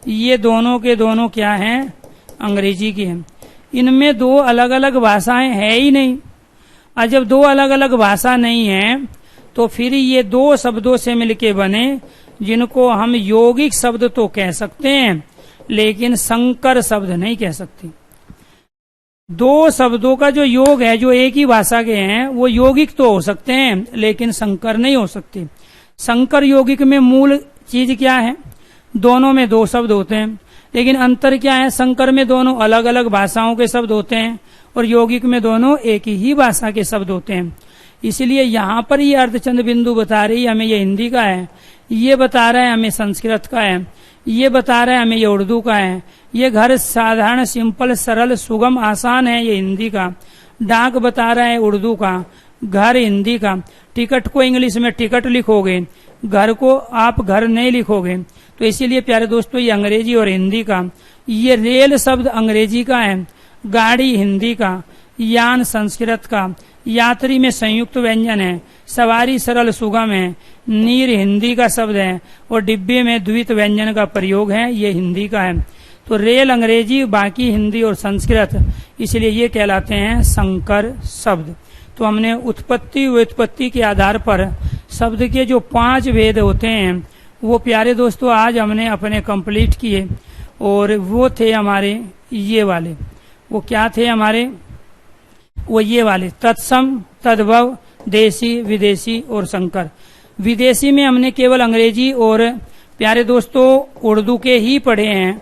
ये दोनों के दोनों क्या हैं? अंग्रेजी की हैं। इनमें दो अलग अलग भाषाएं है ही नहीं। और जब दो अलग अलग भाषा नहीं है तो फिर ये दो शब्दों से मिलके बने, जिनको हम यौगिक शब्द तो कह सकते हैं लेकिन संकर शब्द नहीं कह सकते। दो शब्दों का जो योग है, जो एक ही भाषा के हैं, वो यौगिक तो हो सकते हैं लेकिन संकर नहीं हो सकते। संकर यौगिक में मूल चीज क्या है? दोनों में दो शब्द होते हैं, लेकिन अंतर क्या है? संकर में दोनों अलग अलग भाषाओं के शब्द होते हैं और यौगिक में दोनों एक ही भाषा के शब्द होते हैं। इसलिए यहाँ पर ये अर्धचंद बिंदु बता रही है हमें ये हिंदी का है, ये बता रहा है हमें संस्कृत का है, ये बता रहा है हमें ये उर्दू का है। ये घर साधारण सिंपल सरल सुगम आसान है, ये हिंदी का। डाक बता रहा है उर्दू का, घर हिंदी का। टिकट को इंग्लिश में टिकट लिखोगे, घर को आप घर नहीं लिखोगे। तो इसीलिए प्यारे दोस्तों ये अंग्रेजी और हिंदी का। ये रेल शब्द अंग्रेजी का है, गाड़ी हिंदी का, यान संस्कृत का, यात्री में संयुक्त व्यंजन है, सवारी सरल सुगम है, नीर हिंदी का शब्द है, और डिब्बे में द्वित व्यंजन का प्रयोग है, ये हिंदी का है। तो रेल अंग्रेजी, बाकी हिंदी और संस्कृत, इसलिए ये कहलाते हैं संकर शब्द। तो हमने उत्पत्ति व्युत्पत्ति के आधार पर शब्द के जो 5 भेद होते हैं वो प्यारे दोस्तों आज हमने अपने कंप्लीट किए, और वो थे हमारे ये वाले। वो क्या थे हमारे? वो ये वाले तत्सम, तद्भव, देसी, विदेशी और संकर। विदेशी में हमने केवल अंग्रेजी और प्यारे दोस्तों उर्दू के ही पढ़े हैं,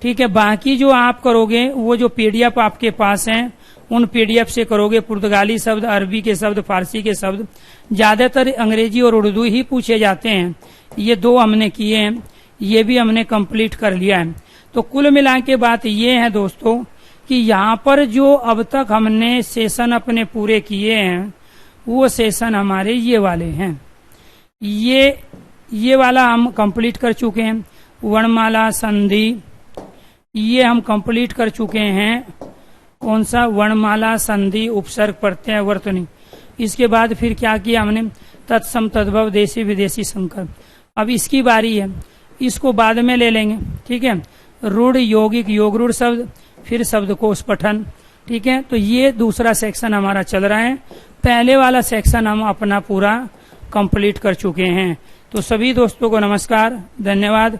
ठीक है। बाकी जो आप करोगे वो जो पीडीएफ आपके पास हैं उन पीडीएफ से करोगे। पुर्तगाली शब्द, अरबी के शब्द, फारसी के शब्द, ज्यादातर अंग्रेजी और उर्दू ही पूछे जाते हैं। ये 2 हमने किए हैं, ये भी हमने कंप्लीट कर लिया है। तो कुल मिला के बात ये है दोस्तों कि यहाँ पर जो अब तक हमने सेशन अपने पूरे किए हैं वो सेशन हमारे ये वाले हैं। ये वाला हम कंप्लीट कर चुके हैं। वर्णमाला, संधि, ये हम कंप्लीट कर चुके हैं। कौन सा? वर्णमाला, संधि, उपसर्ग, प्रत्यय, वर्तनी। इसके बाद फिर क्या किया हमने? तत्सम, तद्भव, देशी, विदेशी, संकर। अब इसकी बारी है, इसको बाद में ले लेंगे, ठीक है। रूढ़, यौगिक, योगरूढ़ शब्द, फिर शब्दकोश पठन, ठीक है। तो ये दूसरा सेक्शन हमारा चल रहा है। पहले वाला सेक्शन हम अपना पूरा कंप्लीट कर चुके हैं। तो सभी दोस्तों को नमस्कार, धन्यवाद।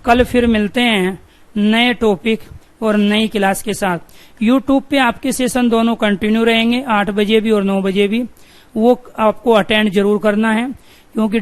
कल फिर मिलते हैं नए टॉपिक और नई क्लास के साथ। यूट्यूब पे आपके सेशन दोनों कंटिन्यू रहेंगे, 8 बजे भी और 9 बजे भी। वो आपको अटेंड जरूर करना है, क्योंकि